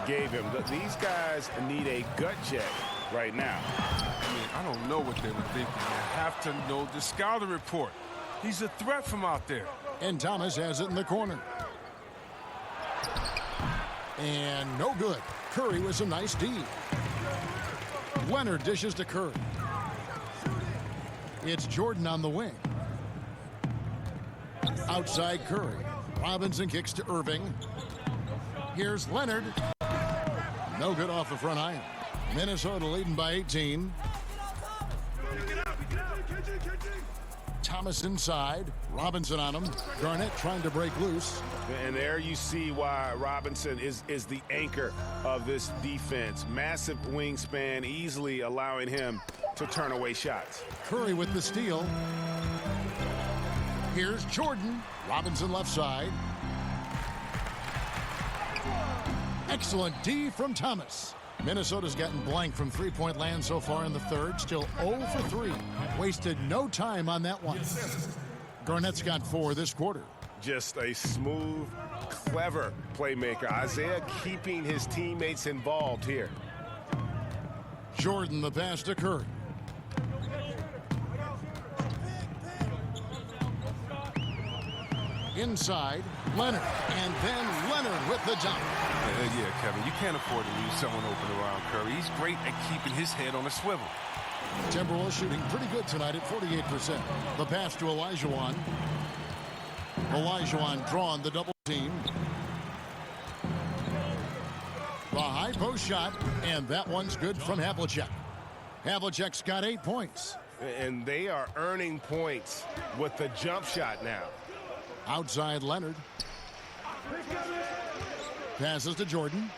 gave him. These guys need a gut check right now. I mean, I don't know what they were thinking. You have to know the scouting report. He's a threat from out there. And Thomas has it in the corner. And no good. Curry with some nice D. Leonard dishes to Curry. It's Jordan on the wing. Outside Curry. Robinson kicks to Irving. Here's Leonard. No good off the front iron. Minnesota leading by 18. Thomas inside. Robinson on him. Garnett trying to break loose. And there you see why Robinson is the anchor of this defense. Massive wingspan, easily allowing him to turn away shots. Curry with the steal. Here's Jordan. Robinson left side. Excellent D from Thomas. Minnesota's gotten blank from three-point land so far in the third. Still 0 for 3. Wasted no time on that one. Garnett's got 4 this quarter. Just a smooth, clever playmaker. Isaiah keeping his teammates involved here. Jordan the pass to Curry. Inside, Leonard. And then Leonard with the jump. Yeah, Kevin, you can't afford to leave someone open around Curry. He's great at keeping his head on a swivel. Timberwolves shooting pretty good tonight at 48%. The pass to Olajuwon. Olajuwon drawn the double team. The high post shot, and that one's good from Havlicek. Havlicek's got 8 points. And they are earning points with the jump shot now. Outside Leonard. Passes to Jordan.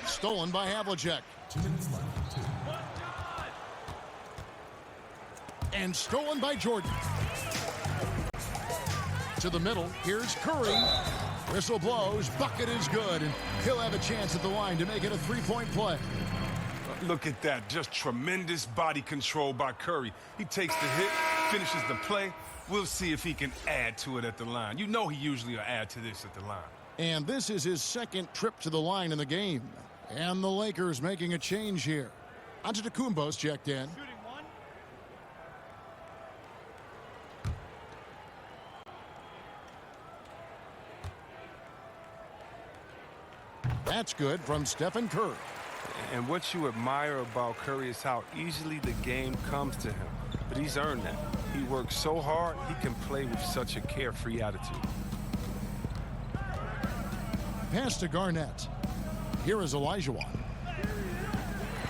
Stolen by Havlicek. 2 minutes left. And stolen by Jordan. To the middle. Here's Curry. Whistle blows. Bucket is good. And he'll have a chance at the line to make it a three-point play. Look at that. Just tremendous body control by Curry. He takes the hit, finishes the play. We'll see if he can add to it at the line. You know he usually will add to this at the line. And this is his second trip to the line in the game. And the Lakers making a change here. Antetokounmpo's checked in. That's good from Stephen Curry. And what you admire about Curry is how easily the game comes to him. But he's earned that. He works so hard, he can play with such a carefree attitude. Pass to Garnett. Here is Olajuwon.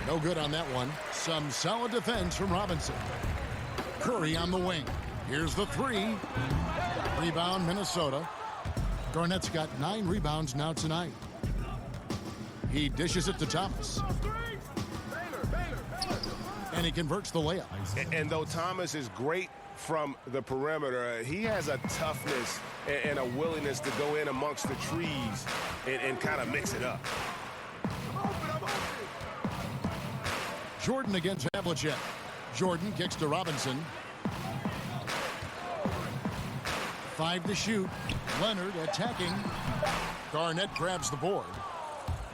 No good on that one. Some solid defense from Robinson. Curry on the wing. Here's the three. Rebound, Minnesota. Garnett's got 9 rebounds now tonight. He dishes it to Thomas. And he converts the layup. And though Thomas is great from the perimeter, he has a toughness and a willingness to go in amongst the trees and kind of mix it up. Jordan against Havlicek. Jordan kicks to Robinson. 5 to shoot. Leonard attacking. Garnett grabs the board.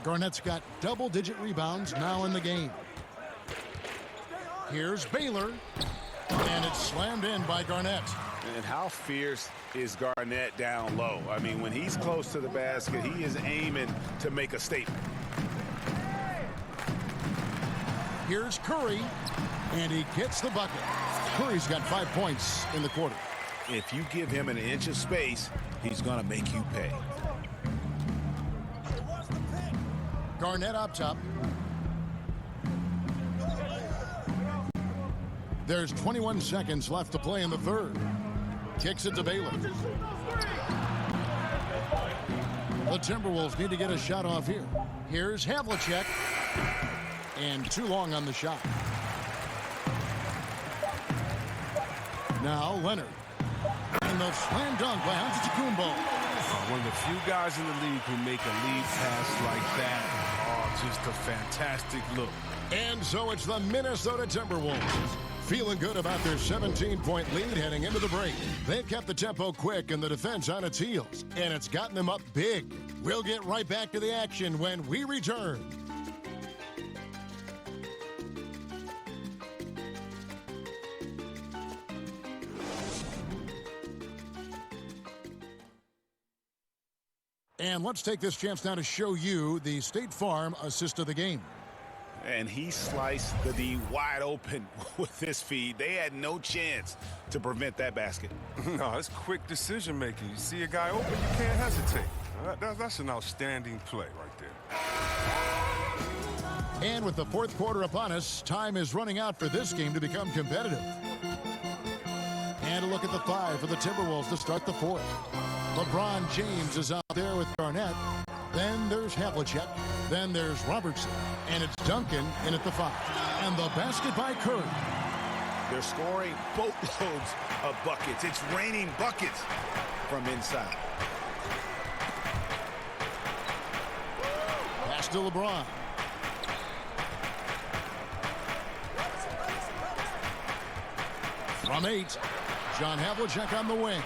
Garnett's got double-digit rebounds now in the game. Here's Baylor. And it's slammed in by Garnett. And how fierce is Garnett down low? I mean, when he's close to the basket, he is aiming to make a statement. Here's Curry. And he gets the bucket. Curry's got 5 points in the quarter. If you give him an inch of space, he's going to make you pay. Garnett up top. There's 21 seconds left to play in the third. Kicks it to Baylor. The Timberwolves need to get a shot off here. Here's Havlicek. And too long on the shot. Now Leonard. And And the slam dunk by Antetokounmpo. One of the few guys in the league who make a lead pass like that. Oh, just a fantastic look. And so it's the Minnesota Timberwolves feeling good about their 17-point lead heading into the break. They've kept the tempo quick and the defense on its heels, and it's gotten them up big. We'll get right back to the action when we return. And let's take this chance now to show you the State Farm assist of the game. And he sliced the D wide open with his feed. They had no chance to prevent that basket. No, it's quick decision making. You see a guy open, you can't hesitate. That's an outstanding play right there. And with the fourth quarter upon us, time is running out for this game to become competitive. And a look at the 5 for the Timberwolves to start the fourth. LeBron James is out there with Garnett. Then there's Havlicek. Then there's Robertson. And it's Duncan in at the 5. And the basket by Curry. They're scoring boatloads of buckets. It's raining buckets from inside. Pass to LeBron. From 8, John Havlicek on the wing.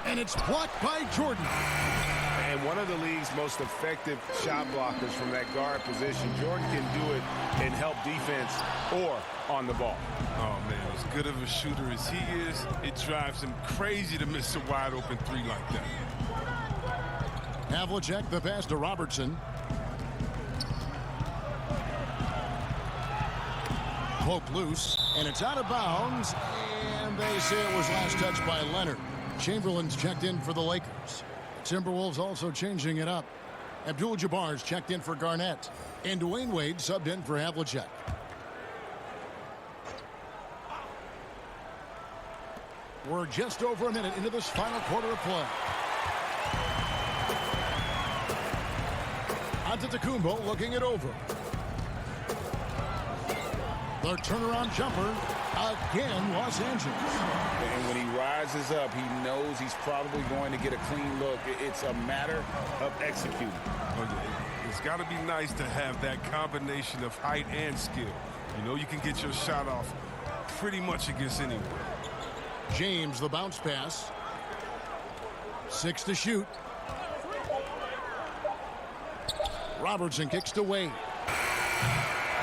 And it's blocked by Jordan. And one of the league's most effective shot blockers from that guard position. Jordan can do it and help defense or on the ball. Oh, man, as good of a shooter as he is, it drives him crazy to miss a wide open 3 like that. Havlicek, the pass to Robertson. Poke loose, and it's out of bounds. And they say it was last touched by Leonard. Chamberlain's checked in for the Lakers. Timberwolves also changing it up. Abdul-Jabbar's checked in for Garnett. And Dwayne Wade subbed in for Havlicek. We're just over a minute into this final quarter of play. Antetokounmpo looking it over. The turnaround jumper. Again, Los Angeles. And when he rises up, he knows he's probably going to get a clean look. It's a matter of executing. It's got to be nice to have that combination of height and skill. You know you can get your shot off pretty much against anyone. James, the bounce pass. 6 to shoot. Robertson kicks to Wade.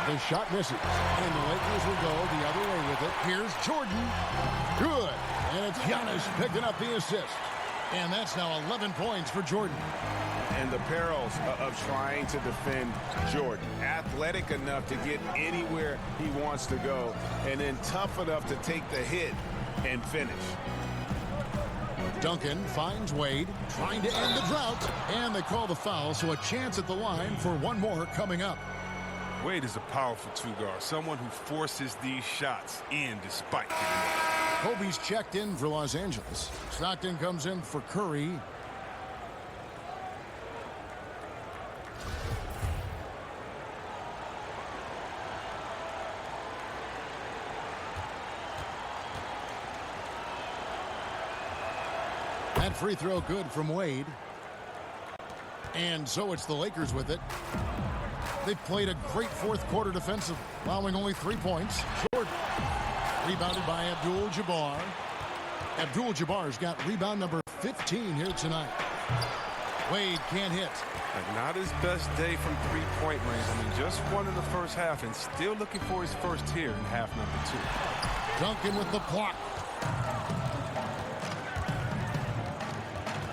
The shot misses, and the Lakers will go the other way with it. Here's Jordan. Good. And it's Giannis picking up the assist. And that's now 11 points for Jordan. And the perils of trying to defend Jordan. Athletic enough to get anywhere he wants to go, and then tough enough to take the hit and finish. Duncan finds Wade, trying to end the drought. And they call the foul, so a chance at the line for one more coming up. Wade is a powerful 2-guard, someone who forces these shots in despite getting Kobe's checked in for Los Angeles. Stockton comes in for Curry. That free throw good from Wade. And so it's the Lakers with it. They've played a great fourth quarter defensive, allowing only 3 points. Jordan, rebounded by Abdul-Jabbar. Abdul-Jabbar's got rebound number 15 here tonight. Wade can't hit. Not his best day from three-point range. I mean, just won in the first half and still looking for his first here in half number 2. Duncan with the block.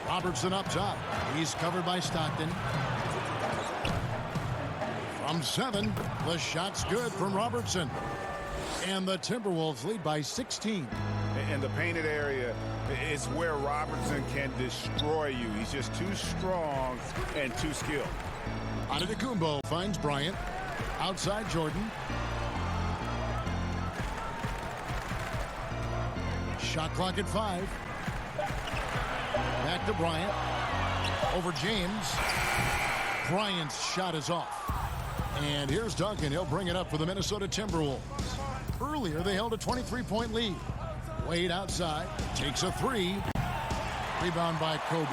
Robertson up top. He's covered by Stockton. From 7, the shot's good from Robertson. And the Timberwolves lead by 16. And the painted area is where Robertson can destroy you. He's just too strong and too skilled. Antetokounmpo finds Bryant. Outside Jordan. Shot clock at 5. Back to Bryant. Over James. Bryant's shot is off. And here's Duncan. He'll bring it up for the Minnesota Timberwolves. Earlier, they held a 23-point lead. Wade outside, takes a three. Rebound by Kobe.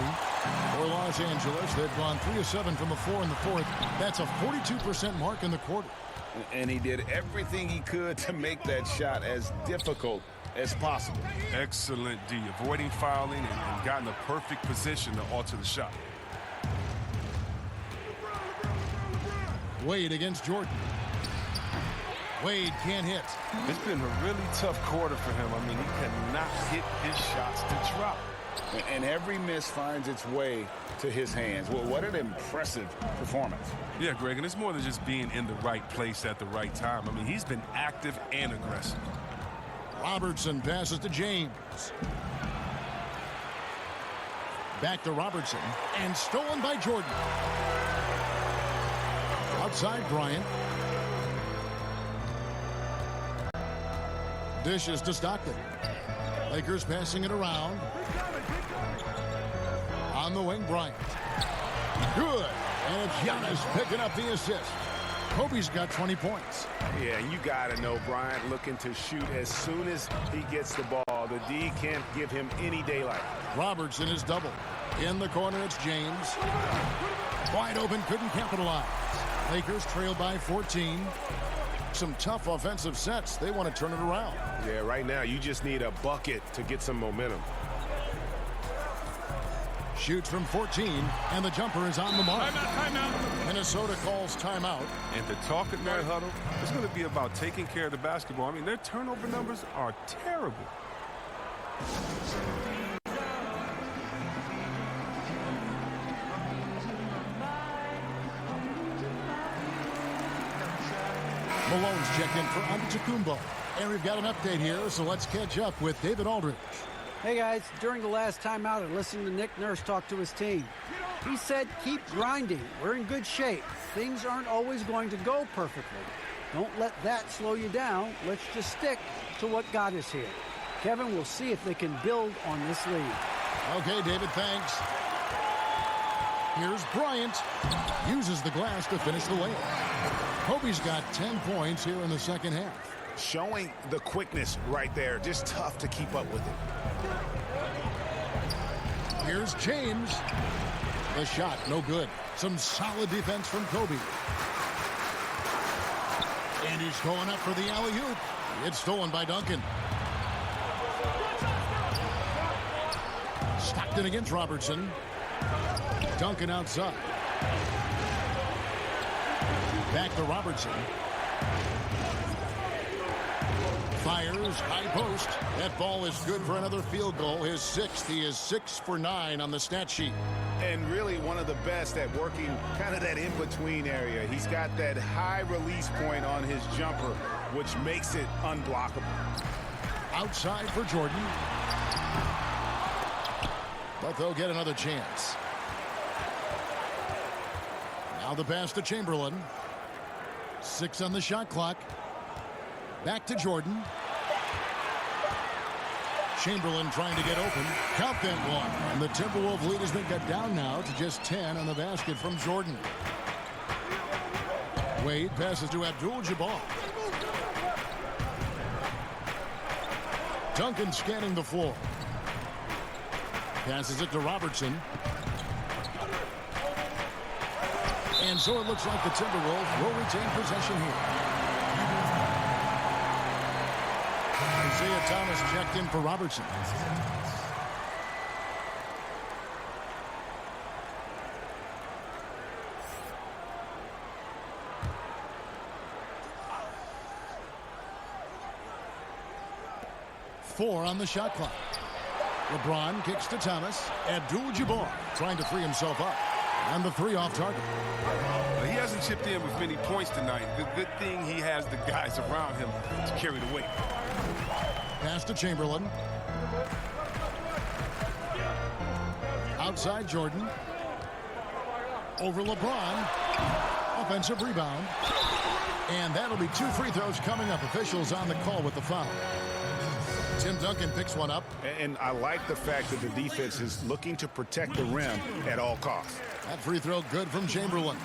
For Los Angeles, they've gone 3 of 7 from the floor in the fourth. That's a 42% mark in the quarter. And he did everything he could to make that shot as difficult as possible. Excellent D, avoiding fouling and got in the perfect position to alter the shot. Wade against Jordan. Wade can't hit. It's been a really tough quarter for him. I mean, he cannot hit his shots to drop. And every miss finds its way to his hands. Well, what an impressive performance. Yeah, Greg, and it's more than just being in the right place at the right time. I mean, he's been active and aggressive. Robertson passes to James. Back to Robertson, and stolen by Jordan. Outside Bryant. Dishes to Stockton. Lakers passing it around. On the wing, Bryant. Good. And it's Giannis picking up the assist. Kobe's got 20 points. Yeah, you got to know Bryant looking to shoot as soon as he gets the ball. The D can't give him any daylight. Robertson is double. In the corner, it's James. Wide open, couldn't capitalize. Lakers trail by 14. Some tough offensive sets. They want to turn it around. Yeah, right now you just need a bucket to get some momentum. Shoots from 14, and the jumper is on the mark. Timeout. Minnesota calls timeout. And the talk in that huddle is going to be about taking care of the basketball. I mean, their turnover numbers are terrible. Malone's checked in for Antetokounmpo. And we've got an update here, so let's catch up with David Aldridge. Hey guys, during the last timeout, I listened to Nick Nurse talk to his team. He said, keep grinding. We're in good shape. Things aren't always going to go perfectly. Don't let that slow you down. Let's just stick to what got us here. Kevin, we'll see if they can build on this lead. Okay, David, thanks. Here's Bryant. Uses the glass to finish the layup. Kobe's got 10 points here in the second half. Showing the quickness right there. Just tough to keep up with it. Here's James. The shot, no good. Some solid defense from Kobe. And he's going up for the alley-oop. It's stolen by Duncan. Stockton against Robertson. Duncan outside. Back to Robertson. Fires, high post. That ball is good for another field goal. His sixth. He is 6 for 9 on the stat sheet. And really one of the best at working kind of that in-between area. He's got that high release point on his jumper, which makes it unblockable. Outside for Jordan. But they'll get another chance. Now the pass to Chamberlain. 6 on the shot clock. Back to Jordan. Chamberlain trying to get open. Count that one. And the Timberwolves lead has been cut down now to just 10 on the basket from Jordan. Wade passes to Abdul-Jabbar. Duncan scanning the floor. Passes it to Robertson. And so it looks like the Timberwolves will retain possession here. Isaiah Thomas checked in for Robertson. Four on the shot clock. LeBron kicks to Thomas. Abdul-Jabbar trying to free himself up. And the three off target. He hasn't chipped in with many points tonight. The good thing he has the guys around him to carry the weight. Pass to Chamberlain. Outside Jordan. Over LeBron. Offensive rebound. And that'll be 2 free throws coming up. Officials on the call with the foul. Tim Duncan picks one up. And I like the fact that the defense is looking to protect the rim at all costs. That free throw good from Chamberlain.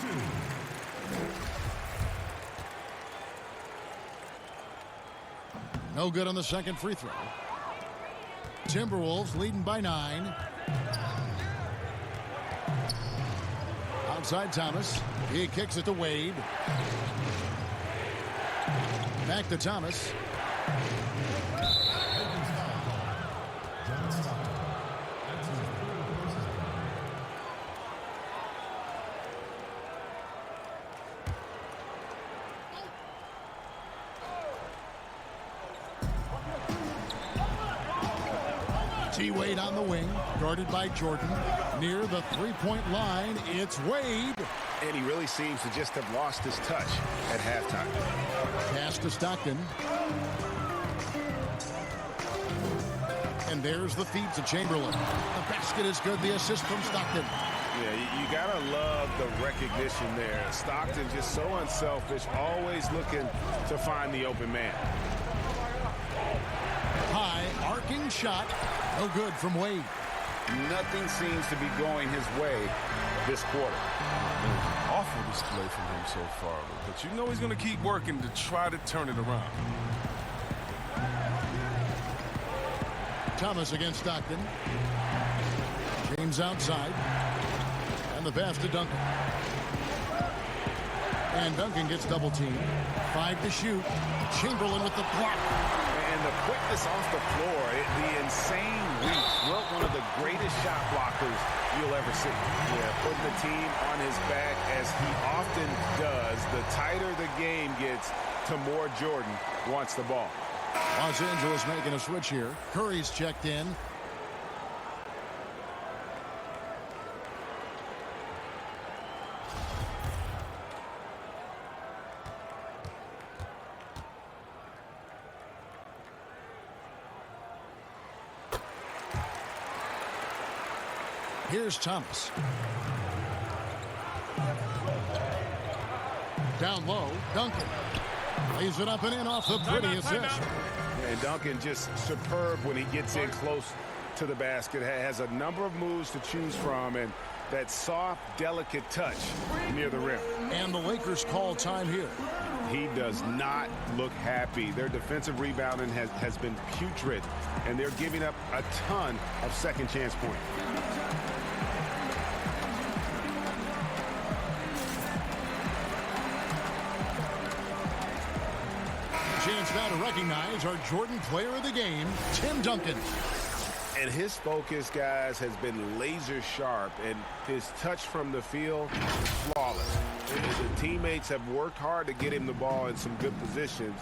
No good on the second free throw. Timberwolves leading by 9. Outside Thomas. He kicks it to Wade. Back to Thomas. T-Wade on the wing, guarded by Jordan. Near the three-point line, it's Wade. And he really seems to just have lost his touch at halftime. Pass to Stockton. And there's the feed to Chamberlain. The basket is good. The assist from Stockton. Yeah, you got to love the recognition there. Stockton just so unselfish, always looking to find the open man. High, arcing shot. No good from Wade. Nothing seems to be going his way this quarter. Awful display from him so far, but you know he's going to keep working to try to turn it around. Thomas against Stockton. James outside. And the pass to Duncan. And Duncan gets double teamed. 5 to shoot. Chamberlain with the block. And the quickness off the floor, the insane reach. Well, one of the greatest shot blockers you'll ever see. Yeah, putting the team on his back as he often does. The tighter the game gets, to more Jordan wants the ball. Los Angeles making a switch here. Curry's checked in. Here's Thomas. Down low, Duncan. Lays it up and in off the pretty assist. And Duncan just superb when he gets in close to the basket. Has a number of moves to choose from, and that soft, delicate touch near the rim. And the Lakers call time here. He does not look happy. Their defensive rebounding has been putrid, and they're giving up a ton of second chance points. Chance now to recognize our Jordan player of the game, Tim Duncan. And his focus, guys, has been laser sharp, and his touch from the field, flawless. The teammates have worked hard to get him the ball in some good positions,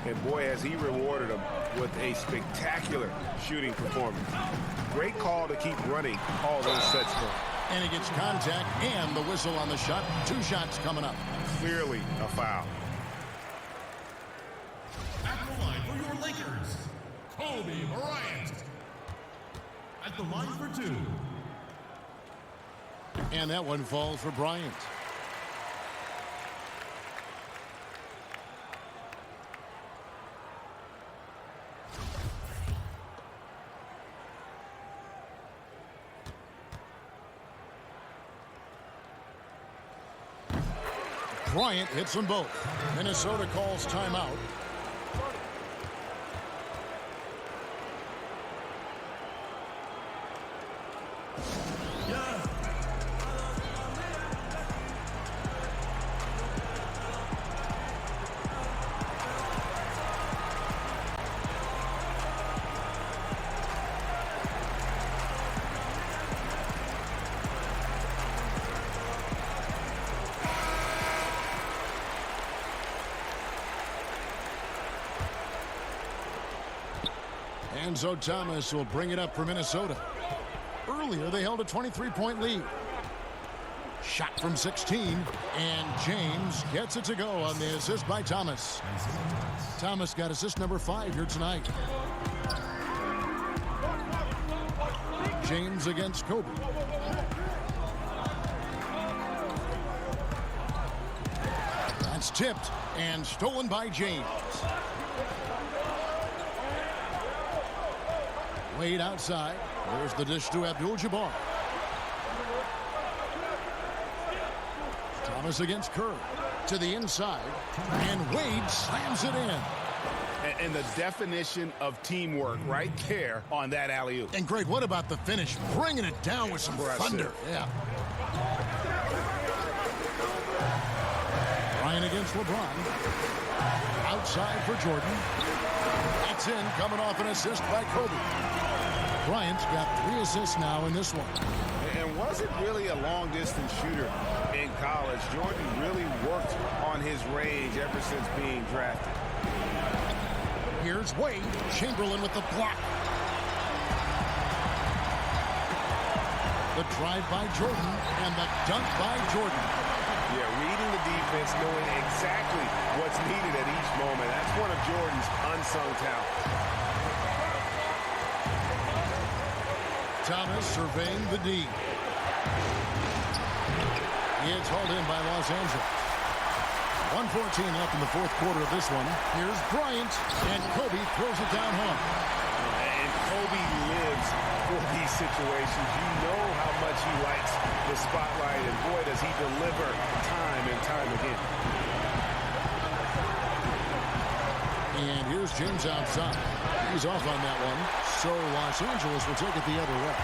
and boy, has he rewarded them with a spectacular shooting performance. Great call to keep running all those sets for him. And he gets contact and the whistle on the shot. 2 shots coming up. Clearly a foul. At the line for your Lakers, Kobe Bryant. At the line for 2. And that one falls for Bryant. Bryant hits them both. Minnesota calls timeout. Enzo Thomas will bring it up for Minnesota. Earlier, they held a 23-point lead. Shot from 16, and James gets it to go on the assist by Thomas. Thomas got assist number 5 here tonight. James against Kobe. That's tipped and stolen by James. Wade outside. There's the dish to Abdul-Jabbar. Thomas against Kerr. To the inside. And Wade slams it in. And the definition of teamwork right there on that alley-oop. And Greg, what about the finish? Bringing it down with some thunder. Yeah. Bryant against LeBron. Outside for Jordan. That's in, coming off an assist by Kobe. Bryant's got 3 assists now in this one. And wasn't really a long-distance shooter in college. Jordan really worked on his range ever since being drafted. Here's Wade. Chamberlain with the block. The drive by Jordan and the dunk by Jordan. Yeah, reading the defense, knowing exactly what's needed at each moment. That's one of Jordan's unsung talents. Thomas surveying the D. It's hauled in by Los Angeles. 1:14 left in the fourth quarter of this one. Here's Bryant, and Kobe throws it down home. And Kobe lives for these situations. You know how much he likes the spotlight, and boy, does he deliver time and time again. And here's James outside. He's off on that one. So Los Angeles will take it the other way.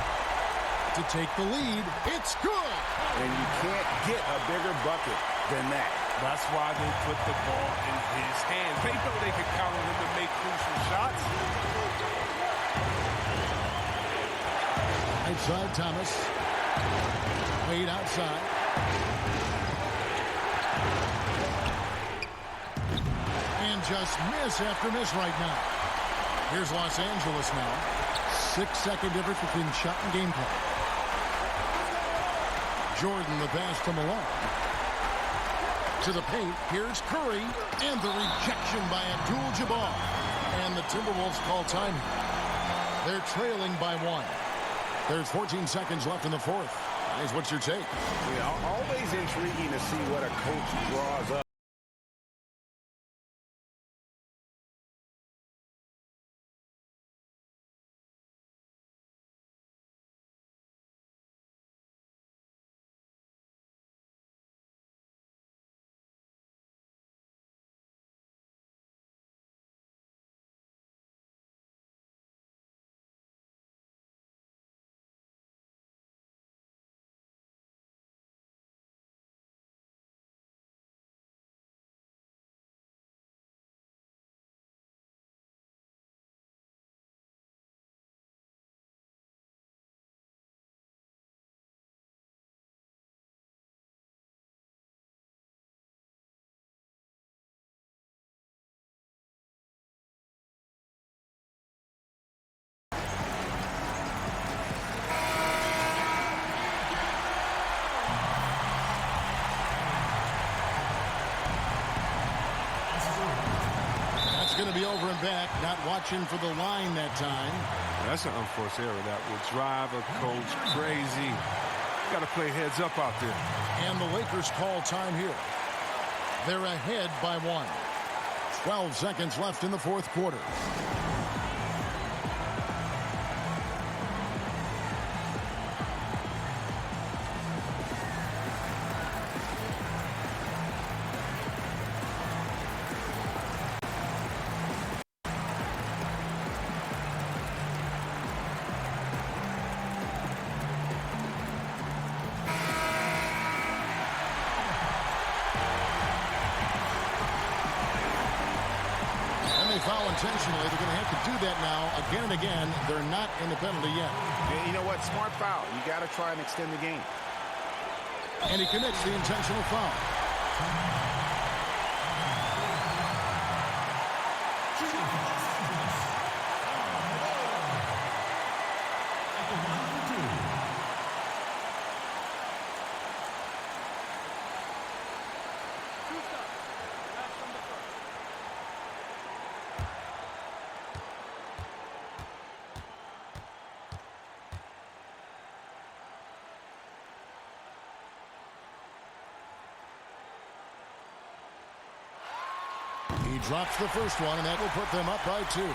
To take the lead, it's good. And you can't get a bigger bucket than that. That's why they put the ball in his hands. They know they could count on him to make crucial shots. Outside Thomas. Wade outside. And just miss after miss right now. Here's Los Angeles now. 6-second difference between shot and game clock. Jordan the pass to Malone. To the paint, here's Curry, and the rejection by Abdul-Jabbar. And the Timberwolves call time. They're trailing by 1. There's 14 seconds left in the fourth. Guys, what's your take? Yeah, always intriguing to see what a coach draws up. Going to be over and back, not watching for the line that time. That's an unforced error that will drive a coach crazy. Got to play heads up out there. And the Lakers call time here. They're ahead by 1. 12 seconds left in the fourth quarter. Foul intentionally. They're going to have to do that now again and again. They're not in the penalty yet. Yeah, you know what? Smart foul. You got to try and extend the game. And he commits the intentional foul. He drops the first one, and that will put them up by 2.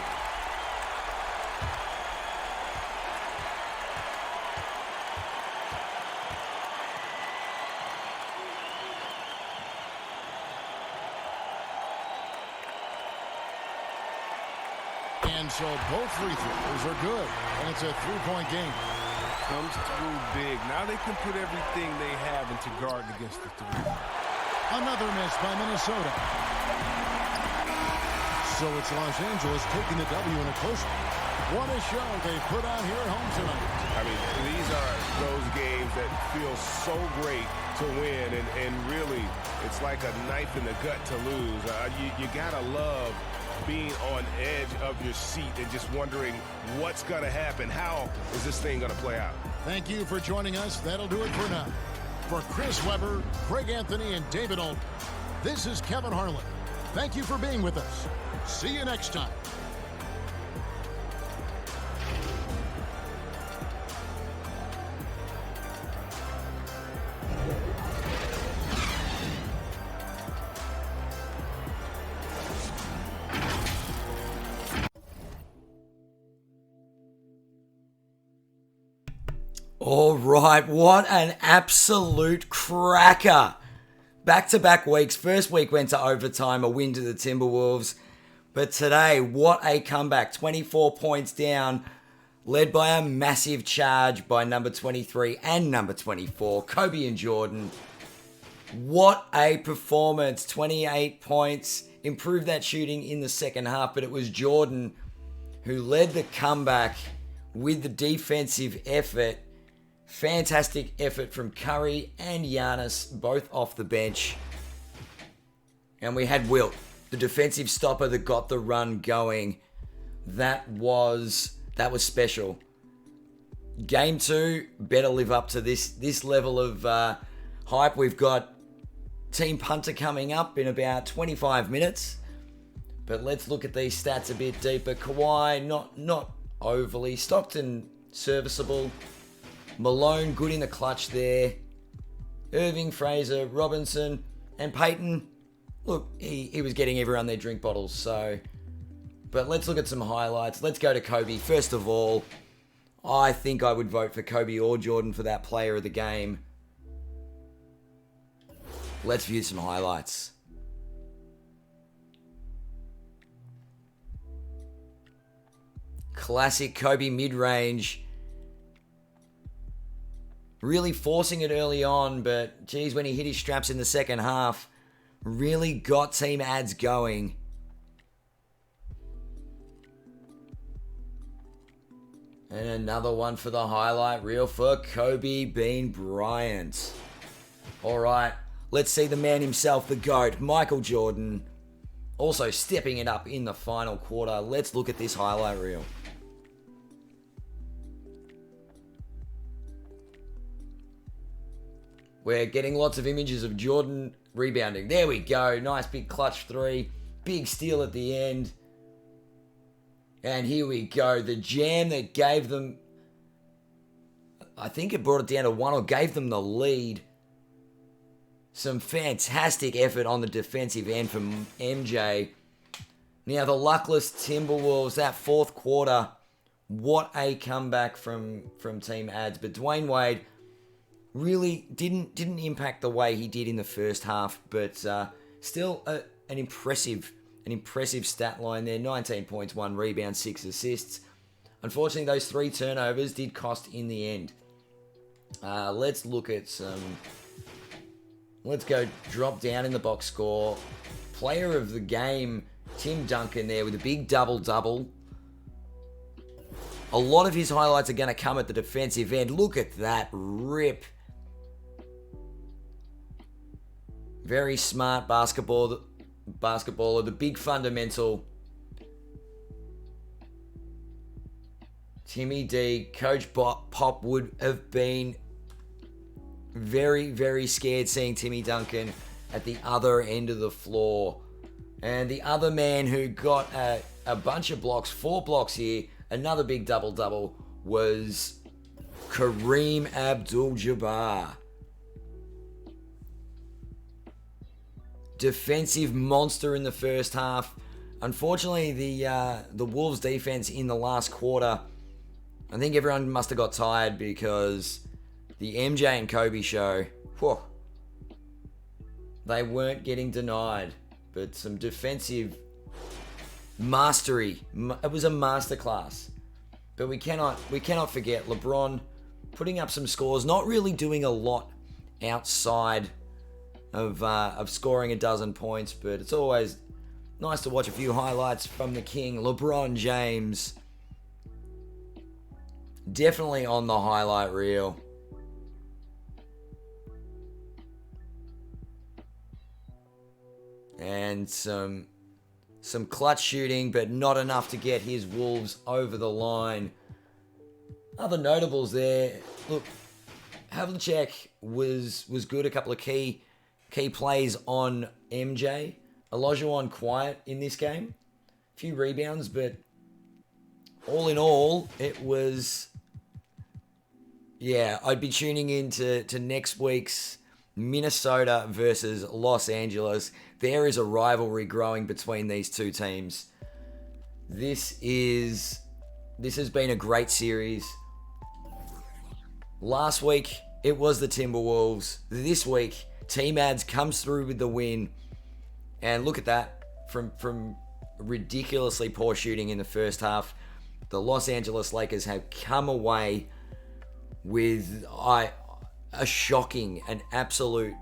And so both free throws are good. And it's a three-point game. Comes through big. Now they can put everything they have into guard against the three. Another miss by Minnesota. So it's Los Angeles taking the W in a close one. What a show they put on here at home tonight. I mean, these are those games that feel so great to win, and really, it's like a knife in the gut to lose. You gotta love being on edge of your seat and just wondering what's going to happen. How is this thing going to play out? Thank you for joining us. That'll do it for now. For Chris Webber, Craig Anthony, and David Alden, this is Kevin Harlan. Thank you for being with us. See you next time. All right, what an absolute cracker. Back-to-back weeks. First week went to overtime, a win to the Timberwolves. But today, what a comeback. 24 points down, led by a massive charge by number 23 and number 24, Kobe and Jordan. What a performance. 28 points. Improved that shooting in the second half, but it was Jordan who led the comeback with the defensive effort. Fantastic effort from Curry and Giannis, both off the bench. And we had Wilt, the defensive stopper that got the run going. That was special. Game 2 better live up to this level of hype. We've got Team Punter coming up in about 25 minutes. But let's look at these stats a bit deeper. Kawhi, not overly. Stockton, serviceable. Malone, good in the clutch there. Irving, Fraser, Robinson, and Peyton. Look, he was getting everyone their drink bottles, so... But let's look at some highlights. Let's go to Kobe. First of all, I think I would vote for Kobe or Jordan for that player of the game. Let's view some highlights. Classic Kobe mid-range. Really forcing it early on, but geez, when he hit his straps in the second half, really got Team Adz going. And another one for the highlight reel for Kobe Bean Bryant. All right, let's see the man himself, the GOAT, Michael Jordan, also stepping it up in the final quarter. Let's look at this highlight reel. We're getting lots of images of Jordan rebounding. There we go. Nice big clutch three. Big steal at the end. And here we go. The jam that gave them... I think it brought it down to one or gave them the lead. Some fantastic effort on the defensive end from MJ. Now the luckless Timberwolves, that fourth quarter. What a comeback from Team Adz. But Dwayne Wade... really didn't impact the way he did in the first half, but still an impressive stat line there. 19 points, 1 rebound, 6 assists. Unfortunately, those 3 turnovers did cost in the end. Let's look at some... Let's go drop down in the box score. Player of the game, Tim Duncan there with a big double-double. A lot of his highlights are going to come at the defensive end. Look at that rip. Very smart basketballer, the big fundamental. Timmy D, Coach Pop would have been very, very scared seeing Timmy Duncan at the other end of the floor. And the other man who got a bunch of blocks, 4 blocks here, another big double-double, was Kareem Abdul-Jabbar. Defensive monster in the first half. Unfortunately, the Wolves defense in the last quarter, I think everyone must have got tired because the MJ and Kobe show, whew, they weren't getting denied. But some defensive mastery. It was a masterclass. But we cannot forget LeBron putting up some scores, not really doing a lot outside of scoring a dozen points, but it's always nice to watch a few highlights from the King, LeBron James. Definitely on the highlight reel. And some clutch shooting, but not enough to get his Wolves over the line. Other notables there. Look, Havlicek was good. A couple of key plays on MJ. Olajuwon quiet in this game. A few rebounds, but all in all, it was... Yeah, I'd be tuning in to next week's Minnesota versus Los Angeles. There is a rivalry growing between these two teams. This has been a great series. Last week, it was the Timberwolves. This week, Team Adz comes through with the win. And look at that. From ridiculously poor shooting in the first half, the Los Angeles Lakers have come away with a shocking, an absolute...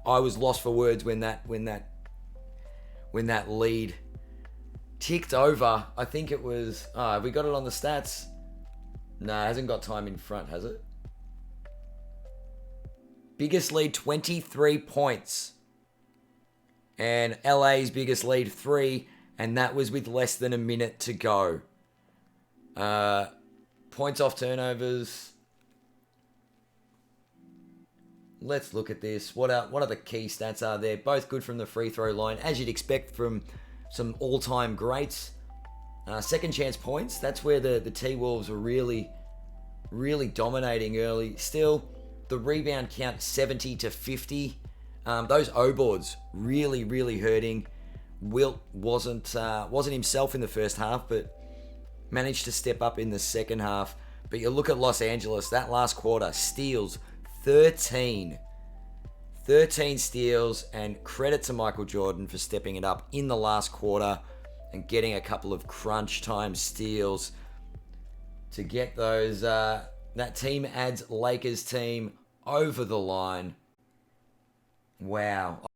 I was lost for words when that lead ticked over. I think it was... have we got it on the stats? No, it hasn't got time in front, has it? Biggest lead, 23 points. And LA's biggest lead, 3. And that was with less than a minute to go. Points off turnovers. Let's look at this. What are the key stats are there? Both good from the free throw line, as you'd expect from some all-time greats. Second chance points. That's where the T-Wolves were really, really dominating early. Still, the rebound count 70 to 50. Those O-boards really, really hurting. Wilt wasn't himself in the first half, but managed to step up in the second half. But you look at Los Angeles, that last quarter, steals 13 steals, and credit to Michael Jordan for stepping it up in the last quarter and getting a couple of crunch time steals to get those that Team Adz Lakers team over the line. Wow.